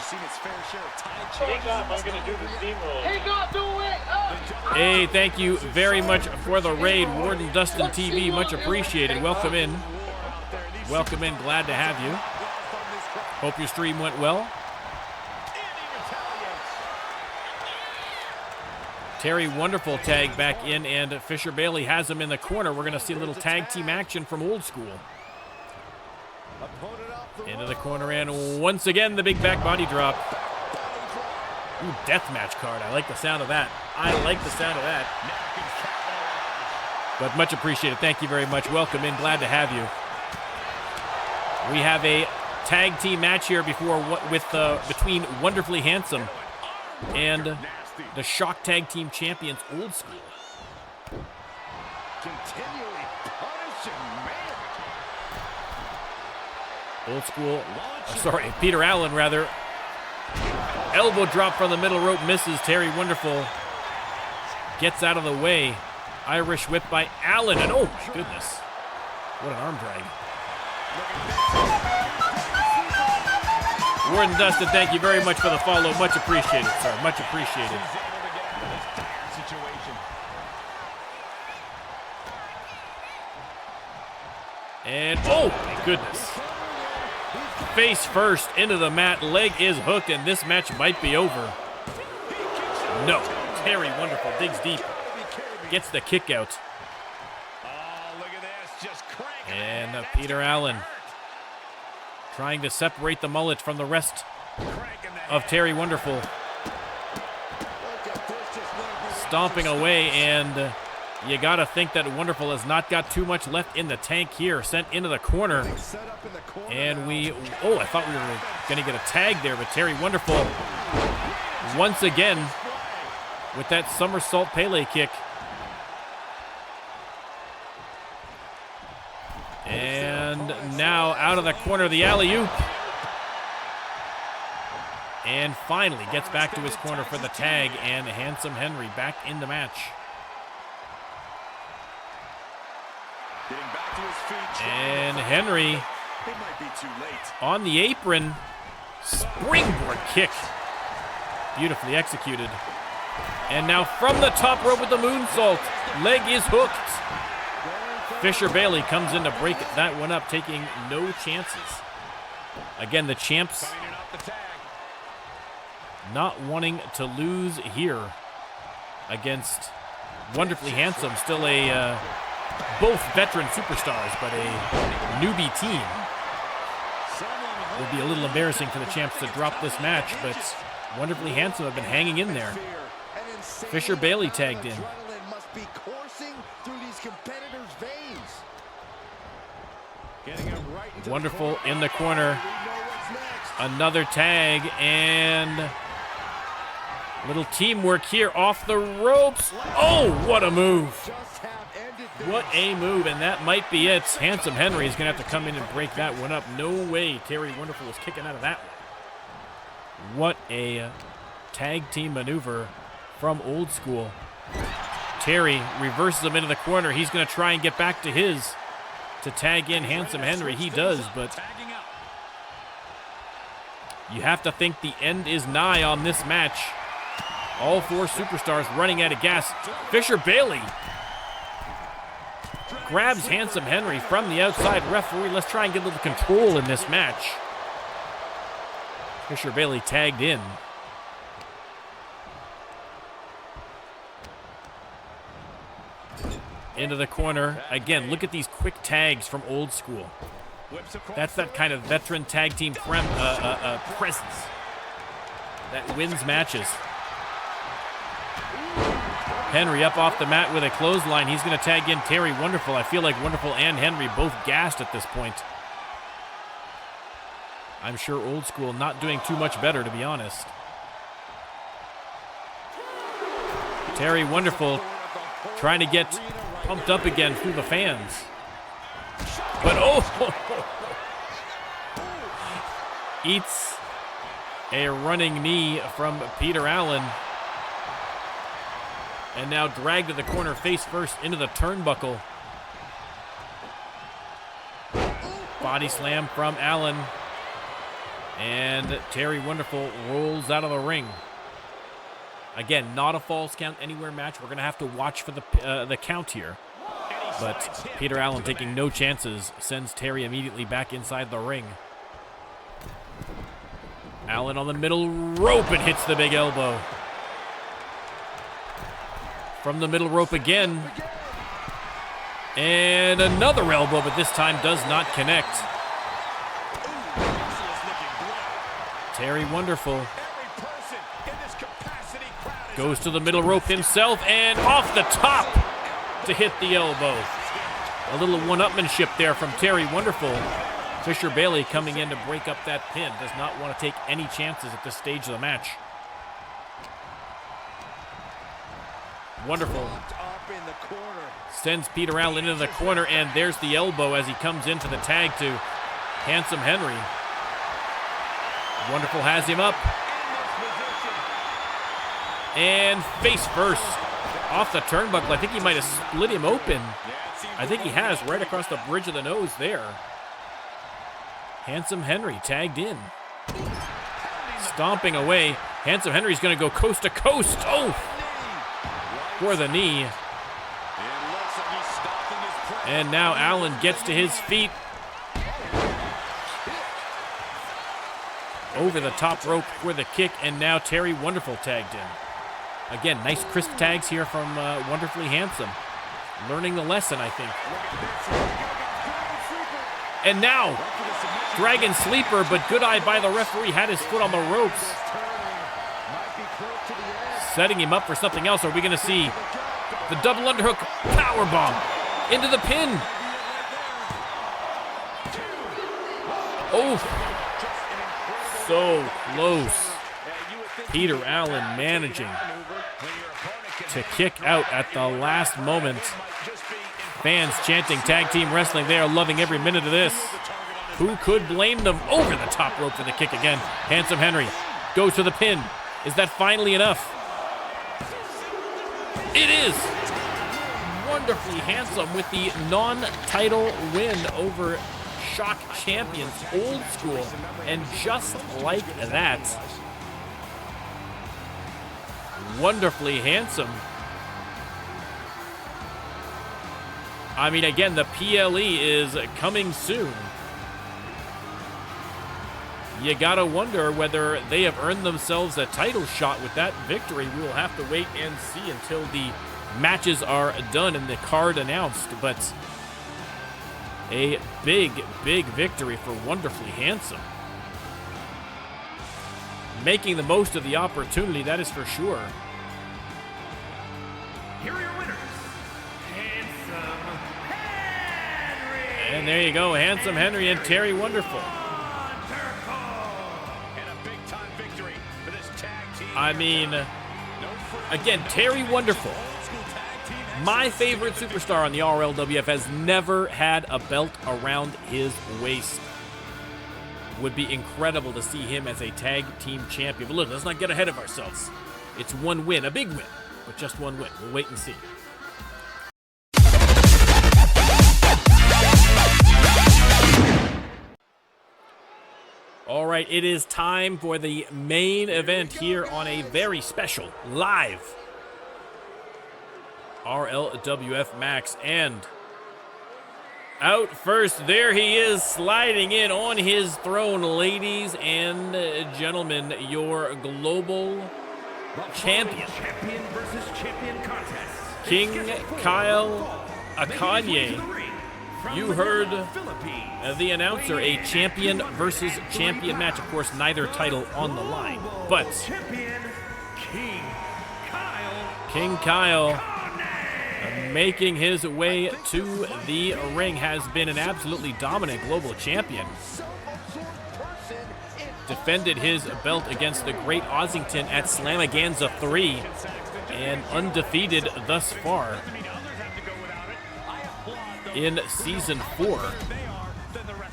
Hey, thank you very much for the raid, Warden Dustin TV. Much appreciated. Welcome in. Welcome in. Glad to have you. Hope your stream went well. Terry Wonderful tag back in, and Fisher Bailey has him in the corner. We're going to see a little tag team action from Old School. Into the corner, and once again, the big back body drop. Ooh, deathmatch card. I like the sound of that. I like the sound of that. But much appreciated. Thank you very much. Welcome in. Glad to have you. We have a tag team match here between Wonderfully Handsome and the Shock Tag Team Champions, Old School. Continually punishing, man. Old School, Peter Allen, rather. Elbow drop from the middle rope, misses. Terry Wonderful gets out of the way. Irish whip by Allen, and oh my goodness. What an arm drag. Warden Dustin, thank you very much for the follow. Much appreciated, sir. Much appreciated. And, oh, my goodness. Face first into the mat. Leg is hooked, and this match might be over. No. Terry Wonderful digs deep. Gets the kick out. And Peter Allen trying to separate the mullet from the rest of Terry Wonderful. Stomping away, and you got to think that Wonderful has not got too much left in the tank here. Sent into the corner. And I thought we were going to get a tag there, but Terry Wonderful once again with that somersault Pele kick. And now out of the corner of the alley-oop. And finally gets back to his corner for the tag, and Handsome Henry back in the match. And Henry on the apron, springboard kick. Beautifully executed. And now from the top rope with the moonsault. Leg is hooked. Fisher Bailey comes in to break that one up, taking no chances. Again, the champs not wanting to lose here against Wonderfully Handsome. Still both veteran superstars, but a newbie team. It would be a little embarrassing for the champs to drop this match, but Wonderfully Handsome have been hanging in there. Fisher Bailey tagged in. Wonderful in the corner. Another tag, and little teamwork here off the ropes. Oh, what a move. What a move, and that might be it. Handsome Henry is going to have to come in and break that one up. No way Terry Wonderful was kicking out of that one. What a tag team maneuver from Old School. Terry reverses him into the corner. He's going to try and get back to his to tag in Handsome Henry. He does, but you have to think the end is nigh on this match. All four superstars running out of gas. Fisher Bailey grabs Handsome Henry from the outside. Referee, let's try and get a little control in this match. Fisher Bailey tagged in. Into the corner. Again, look at these quick tags from Old School. That's that kind of veteran tag team presence that wins matches. Henry up off the mat with a clothesline. He's going to tag in Terry Wonderful. I feel like Wonderful and Henry both gassed at this point. I'm sure Old School not doing too much better, to be honest. Terry Wonderful trying to get pumped up again through the fans. But eats a running knee from Peter Allen. And now dragged to the corner face first into the turnbuckle. Body slam from Allen. And Terry Wonderful rolls out of the ring. Again, not a false count anywhere match. We're going to have to watch for the count here. But Peter Allen, taking no chances, sends Terry immediately back inside the ring. Allen on the middle rope and hits the big elbow. From the middle rope again. And another elbow, but this time does not connect. Terry Wonderful goes to the middle rope himself and off the top to hit the elbow. A little one-upmanship there from Terry Wonderful. Fisher Bailey coming in to break up that pin. Does not want to take any chances at this stage of the match. Wonderful sends Peter Allen into the corner, and there's the elbow as he comes into the tag to Handsome Henry. Wonderful has him up. And face first off the turnbuckle. I think he might have split him open. I think he has, right across the bridge of the nose there. Handsome Henry tagged in. Stomping away. Handsome Henry's going to go coast to coast. Oh! For the knee. And now Allen gets to his feet. Over the top rope for the kick, and now Terry Wonderful tagged in. Again, nice crisp tags here from Wonderfully Handsome. Learning the lesson, I think. And now, Dragon Sleeper, but good eye by the referee, had his foot on the ropes. Setting him up for something else. Are we going to see the double underhook powerbomb into the pin? Oh, so close. Peter Allen managing to kick out at the last moment. Fans chanting tag team wrestling. They are loving every minute of this. Who could blame them? Over the top rope for the kick again. Handsome Henry goes to the pin. Is that finally enough? It is. Wonderfully Handsome with the non-title win over Shock Champions Old School. And just like that, Wonderfully Handsome. I mean, again, the PLE is coming soon. You gotta wonder whether they have earned themselves a title shot with that victory. We will have to wait and see until the matches are done and the card announced. But a big, big victory for Wonderfully Handsome. Making the most of the opportunity, that is for sure. Here are your winners, Handsome Henry. And there you go, Handsome Henry and Terry Wonderful. I mean, again, Terry Wonderful, my favorite superstar on the RLWF, has never had a belt around his waist. Would be incredible to see him as a tag team champion. But look, let's not get ahead of ourselves. It's one win, a big win, but just one win. We'll wait and see. All right, it is time for the main event here on a very special live RLWF Max. And out first, there he is, sliding in on his throne, ladies and gentlemen, your global champion. Champion versus champion contest. King Kail Akane. You heard the announcer, a champion versus champion match. Of course, neither title on the line, but Champion King Kail making his way to the ring, has been an absolutely dominant global champion. Defended his belt against the Great Ossington at Slamaganza 3 and undefeated thus far in Season 4.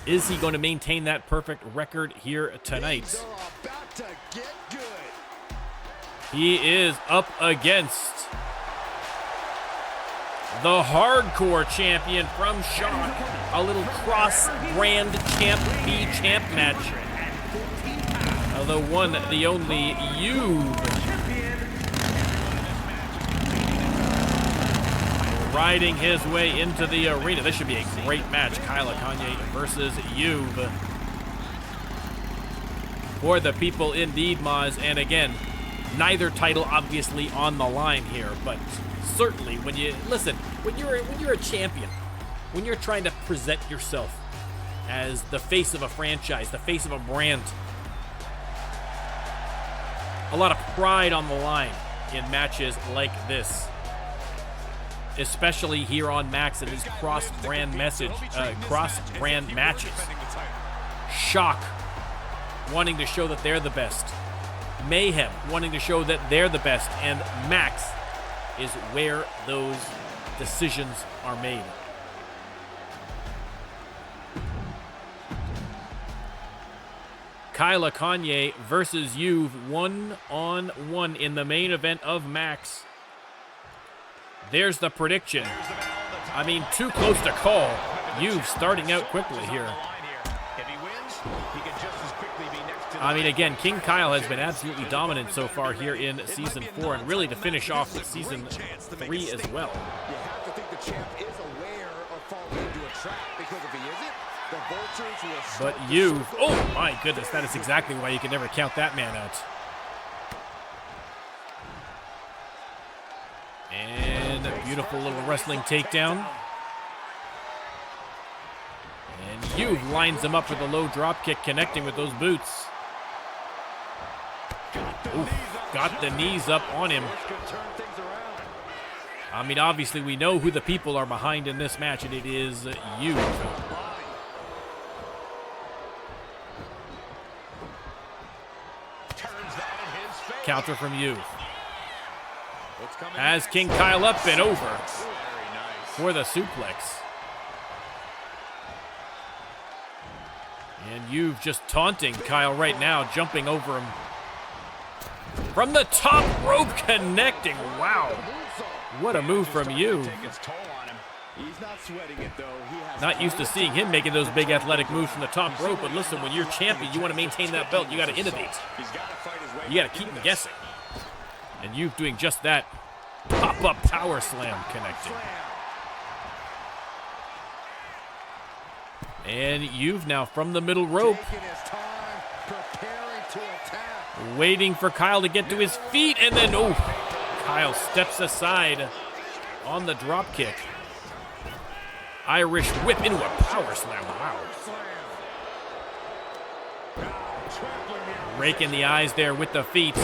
Is he going to maintain that perfect record here tonight? He is up against the Hardcore Champion from Shock. A little cross-brand Champ v Champ match. The one, the only, Yuv. Riding his way into the arena. This should be a great match. Akane versus Yuv. For the people indeed, Maz. And again, neither title obviously on the line here, but certainly when you listen, when you're a champion, when you're trying to present yourself as the face of a franchise, the face of a brand, a lot of pride on the line in matches like this, especially here on Max in these cross-brand matches. Shock wanting to show that they're the best. Mayhem wanting to show that they're the best, and Max is where those decisions are made. Kail Akane versus Yuv, 1-on-1 in the main event of Max. There's the prediction. I mean, too close to call. Yuv starting out quickly here. I mean, again, King Kail has been absolutely dominant so far here in Season 4, and really to finish off Season 3 as well. You have to think the champ is aware of falling into a trap, because if he isn't, the vultures will... But Yuv, oh my goodness, that is exactly why you can never count that man out. And a beautiful little wrestling takedown. And Yuv lines him up with a low drop kick, connecting with those boots. Oof, got the knees up on him. I mean, obviously we know who the people are behind in this match, and it is Yuv. Counter from Yuv. Has King Kail up and over for the suplex. And Yuv just taunting Kail right now, jumping over him. From the top rope, connecting. Wow. What a move from Yuv. He's not sweating it, though. Not used to seeing him making those big athletic moves from the top rope, but listen, when you're champion, you want to maintain that belt. You got to innovate. You got to keep him guessing. And Yuv doing just that. Pop-up power slam connecting. And Yuv now from the middle rope. Waiting for Kail to get to his feet, and then, oh, Kail steps aside on the drop kick. Irish whip into a power slam. Wow. Raking the eyes there with the feet.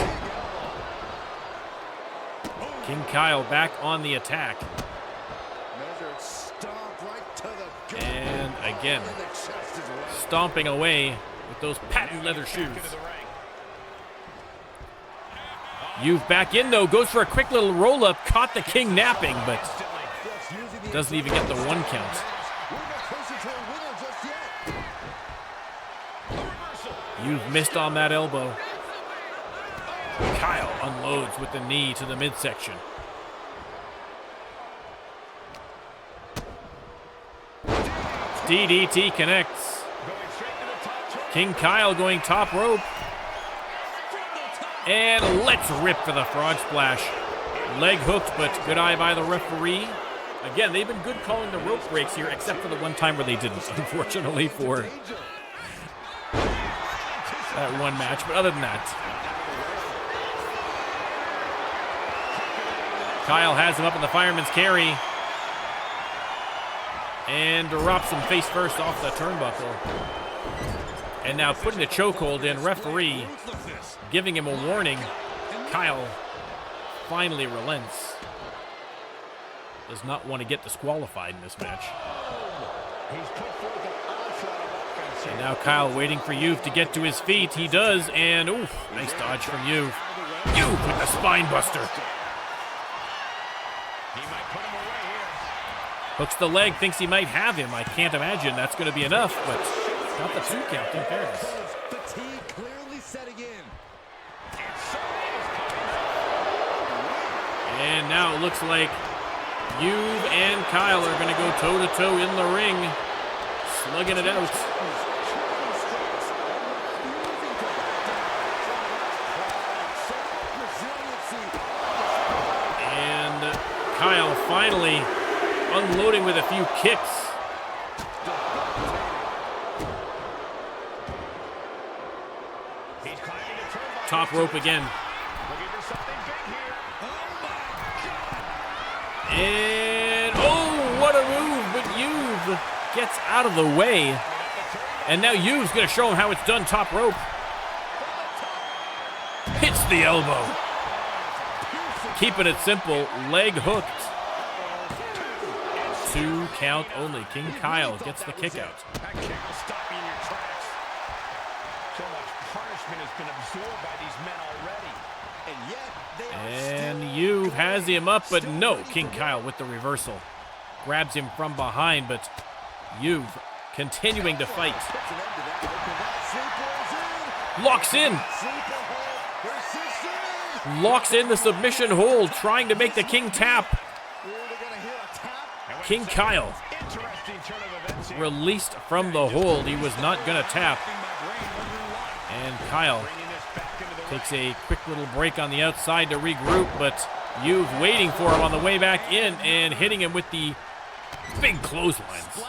King Kail back on the attack. And again, stomping away with those patent leather shoes. Yuv back in, though, goes for a quick little roll-up, caught the King napping, but doesn't even get the 1 count. Yuv missed on that elbow. Kail unloads with the knee to the midsection. DDT connects. King Kail going top rope. And let's rip for the frog splash. Leg hooked, but good eye by the referee. Again, they've been good calling the rope breaks here, except for the one time where they didn't, unfortunately, for that one match. But other than that, Kail has him up in the fireman's carry and drops him face first off the turnbuckle. And now putting the chokehold in, referee giving him a warning. Kail finally relents. Does not want to get disqualified in this match. And now Kail waiting for Yuv to get to his feet. He does, and oof, nice dodge from Yuv. Yuv with the spine buster. Hooks the leg, thinks he might have him. I can't imagine that's going to be enough, but got the 2 count in fairness. Fatigue clearly setting in. And now it looks like Yuv and Kail are going to go toe-to-toe in the ring, slugging it out. And Kail finally unloading with a few kicks. Top rope again. And, oh, what a move, but Yuv gets out of the way. And now Yuv's going to show him how it's done top rope. Hits the elbow. Keeping it simple, leg hooked. 2 count only. King Kail gets the kick out. That kick will stop you in your tracks. So much punishment has been absorbed by these men already. And yet, And Yuv has him up, but no, King Kail with the reversal. Grabs him from behind, but Yuv continuing to fight. Locks in. Locks in the submission hold, trying to make the King tap. King Kail released from the hold. He was not going to tap. And Kail takes a quick little break on the outside to regroup, but Yuv waiting for him on the way back in and hitting him with the big clotheslines.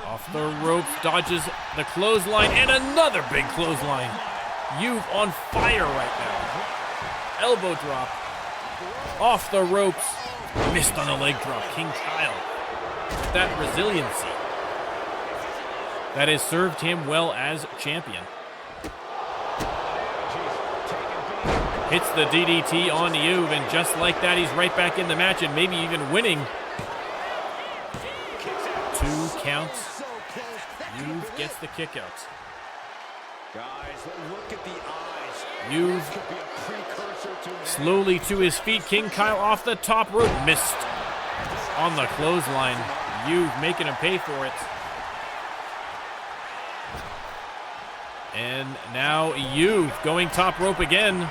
Off the ropes, dodges the clothesline, and another big clothesline. Yuv on fire right now. Elbow drop. Off the ropes. Missed on the leg drop. King Kail with that resiliency that has served him well as champion. Hits the DDT on Yuv, and just like that, he's right back in the match and maybe even winning. 2 counts. Yuv gets the kick out. Guys, look at the eyes. Yuv slowly to his feet. King Kail off the top rope. Missed on the clothesline. Yuv making him pay for it. And now Yuv going top rope again.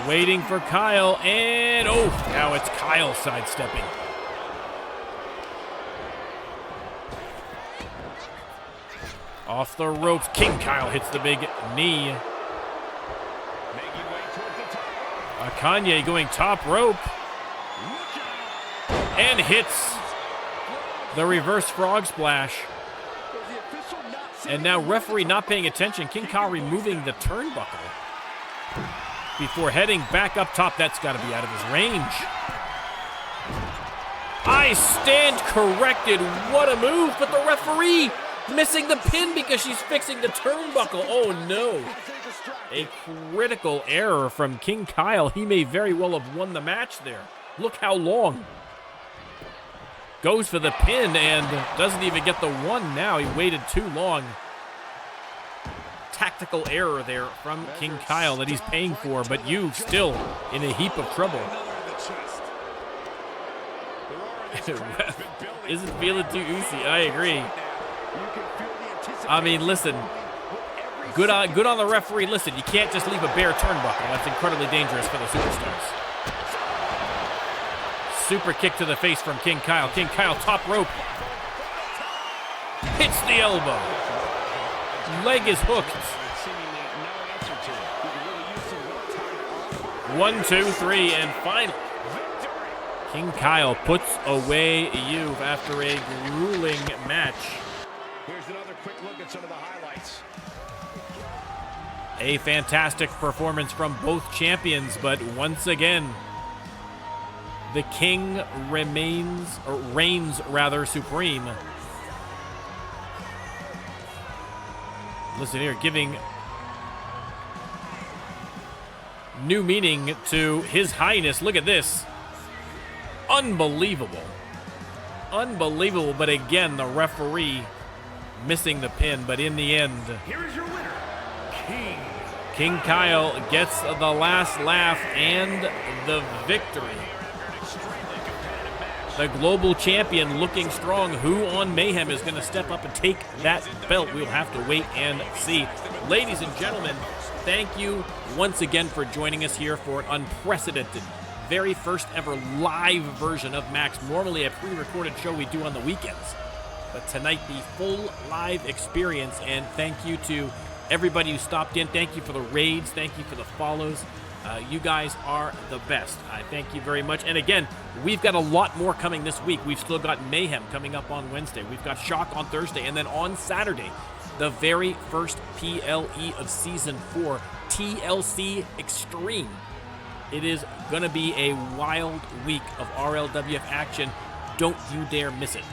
Waiting for Kail, and oh, now it's Kail sidestepping. Off the ropes, King Kail hits the big knee. Akane going top rope. And hits the reverse frog splash. And now referee not paying attention. King Kail removing the turnbuckle before heading back up top. That's got to be out of his range. I stand corrected. What a move, but the referee missing the pin because she's fixing the turnbuckle. Oh no. A critical error from King Kail. He may very well have won the match there. Look how long. Goes for the pin and doesn't even get the one now. He waited too long. Tactical error there from King Kail that he's paying for, but Yuv still in a heap of trouble. Isn't feeling too oozy. I agree. I mean, listen. Good on the referee. Listen, you can't just leave a bare turnbuckle. That's incredibly dangerous for the superstars. Super kick to the face from King Kail. King Kail top rope. Hits the elbow. Leg is hooked. 1, 2, 3, and finally, King Kail puts away Yuv after a grueling match. Here's another quick look at some of the highlights. A fantastic performance from both champions, but once again, the King reigns supreme. Listen here, giving new meaning to His Highness. Look at this. Unbelievable. Unbelievable, but again, the referee missing the pin, but in the end, Here is your winner, King Kail gets the last laugh and the victory. The global champion looking strong. Who on Mayhem is going to step up and take that belt? We'll have to wait and see. Ladies and gentlemen, thank you once again for joining us here for an unprecedented, very first ever live version of Max. Normally a pre-recorded show we do on the weekends, but tonight the full live experience. And thank you to everybody who stopped in. Thank you for the raids. Thank you for the follows. You guys are the best. I thank you very much. And again, we've got a lot more coming this week. We've still got Mayhem coming up on Wednesday. We've got Shock on Thursday. And then on Saturday, the very first PLE of Season 4, TLC Extreme. It is going to be a wild week of RLWF action. Don't you dare miss it.